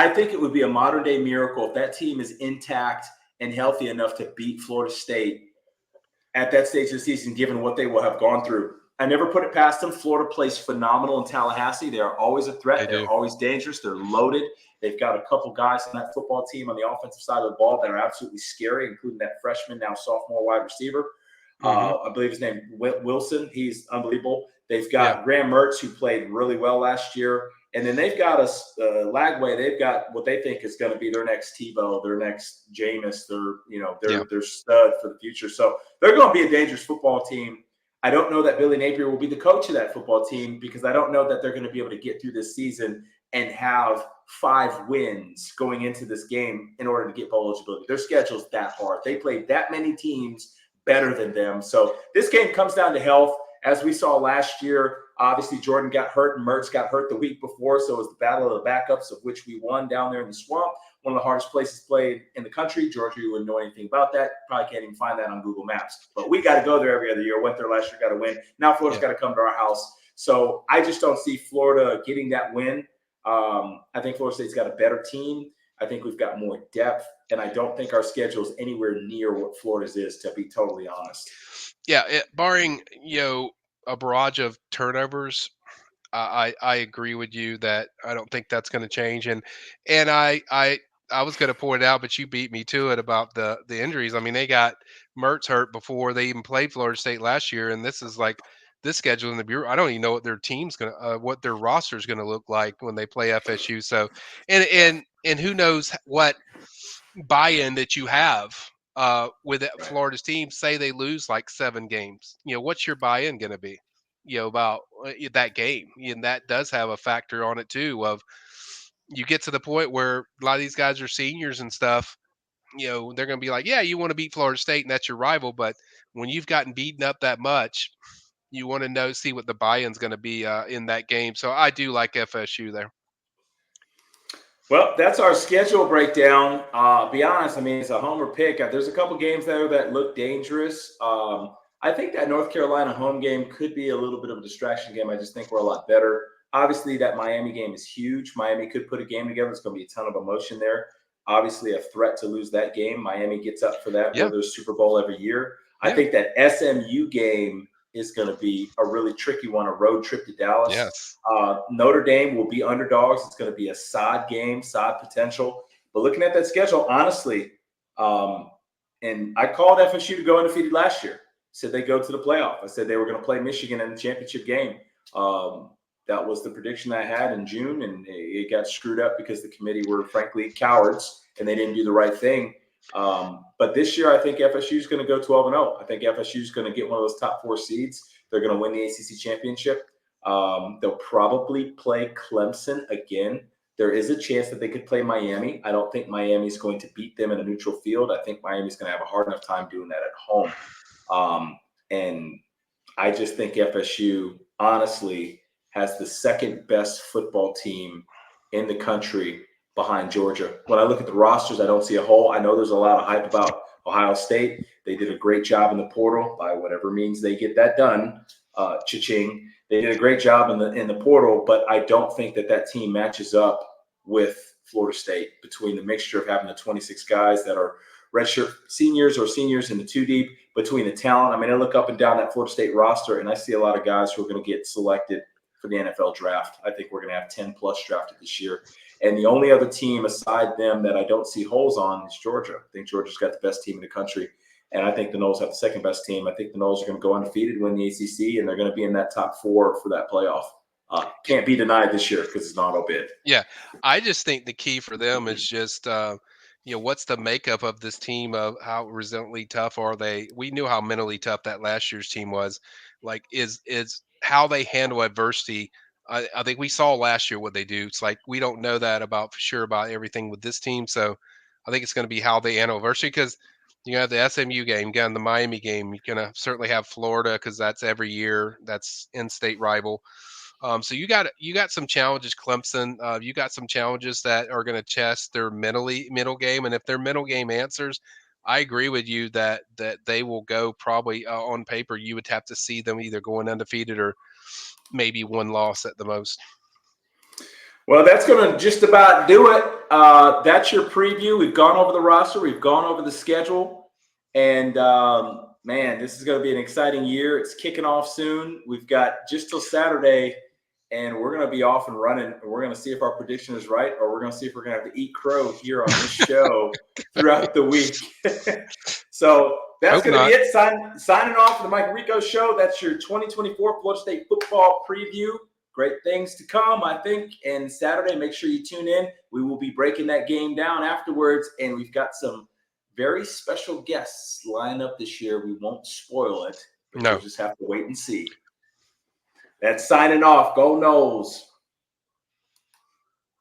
I think it would be a modern day miracle if that team is intact and healthy enough to beat Florida State at that stage of the season, given what they will have gone through. I never put it past them. Florida plays phenomenal in Tallahassee. They are always a threat. They're always dangerous. They're loaded. They've got a couple guys on that football team on the offensive side of the ball that are absolutely scary, including that freshman, now sophomore wide receiver. I believe his name Wilson. He's unbelievable. They've got Graham Mertz, who played really well last year. And then they've got Lagway. They've got what they think is going to be their next Tebow, their next Jameis, their stud for the future. So they're going to be a dangerous football team. I don't know that Billy Napier will be the coach of that football team, because I don't know that they're going to be able to get through this season and have 5 wins going into this game in order to get bowl eligibility. Their schedule's that hard. They played that many teams better than them. So this game comes down to health. As we saw last year, obviously Jordan got hurt and Mertz got hurt the week before. So it was the battle of the backups, of which we won down there in the swamp. One of the hardest places played in the country. Georgia, you wouldn't know anything about that. Probably can't even find that on Google Maps. But we got to go there every other year. Went there last year, got to win. Now Florida's got to come to our house. So I just don't see Florida getting that win. I think Florida State's got a better team. I think we've got more depth. And I don't think our schedule is anywhere near what Florida's is, to be totally honest. Yeah, barring a barrage of turnovers, I agree with you that I don't think that's going to change. And I was going to point out, but you beat me to it about the injuries. I mean, they got Mertz hurt before they even played Florida State last year, and this is like this schedule in the Bureau. I don't even know what their team's what their roster is going to look like when they play FSU. So, and who knows what buy-in that you have with Florida's team. Say they lose like 7 games, what's your buy-in going to be, about that game? And that does have a factor on it too, of you get to the point where a lot of these guys are seniors and stuff, they're going to be like, yeah, you want to beat Florida State and that's your rival, but when you've gotten beaten up that much, you want to see what the buy-in's going to be in that game. So I do like FSU there. Well, that's our schedule breakdown. Be honest, I mean, it's a homer pick. There's a couple games there that look dangerous. I think that North Carolina home game could be a little bit of a distraction game. I just think we're a lot better. Obviously, that Miami game is huge. Miami could put a game together. It's going to be a ton of emotion there. Obviously, a threat to lose that game. Miami gets up for that. Yeah. There's Super Bowl every year. Yeah. I think that SMU game is going to be a really tricky one, a road trip to Dallas. Yes. Notre Dame will be underdogs. It's going to be a sod game, sod potential. But looking at that schedule, honestly, and I called FSU to go undefeated last year. Said they go to the playoff. I said they were going to play Michigan in the championship game. That was the prediction I had in June, and it got screwed up because the committee were, frankly, cowards, and they didn't do the right thing. But this year, I think FSU is going to go 12-0. I think FSU is going to get one of those top 4 seeds. They're going to win the ACC championship. They'll probably play Clemson again. There is a chance that they could play Miami. I don't think Miami is going to beat them in a neutral field. I think Miami's going to have a hard enough time doing that at home. And I just think FSU, honestly, has the second best football team in the country behind Georgia. When I look at the rosters, I don't see a hole. I know there's a lot of hype about Ohio State. They did a great job in the portal by whatever means they get that done. Cha-ching. They did a great job in the portal, but I don't think that team matches up with Florida State between the mixture of having the 26 guys that are redshirt seniors or seniors in the 2 deep, between the talent. I mean, I look up and down that Florida State roster, and I see a lot of guys who are going to get selected for the NFL draft. I think we're going to have 10 plus drafted this year. And the only other team aside them that I don't see holes on is Georgia. I think Georgia's got the best team in the country. And I think the Noles have the second best team. I think the Noles are going to go undefeated, win the ACC, and they're going to be in that top 4 for that playoff. Can't be denied this year because it's an auto bid. Yeah, I just think the key for them is just, what's the makeup of this team, of how resiliently tough are they? We knew how mentally tough that last year's team was. Like, is how they handle adversity. I think we saw last year what they do. It's like we don't know that for sure about everything with this team. So I think it's going to be how they handle adversity, because you have the SMU game, again, the Miami game. You're going to certainly have Florida because that's every year. That's in-state rival. So you got some challenges, Clemson. You got some challenges that are going to test their mental game, and if their mental game answers, I agree with you that they will go probably on paper. You would have to see them either going undefeated or maybe 1 loss at the most. Well, that's going to just about do it. That's your preview. We've gone over the roster. We've gone over the schedule. And, man, this is going to be an exciting year. It's kicking off soon. We've got just till Saturday, and we're going to be off and running. We're going to see if our prediction is right, or we're going to see if we're going to have to eat crow here on this show throughout the week. So that's going to be it. Signing off for the Mike Rico Show. That's your 2024 Florida State football preview. Great things to come, I think. And Saturday, make sure you tune in. We will be breaking that game down afterwards, and we've got some very special guests lined up this year. We won't spoil it, but you'll just have to wait and see. That's signing off. Go Noles.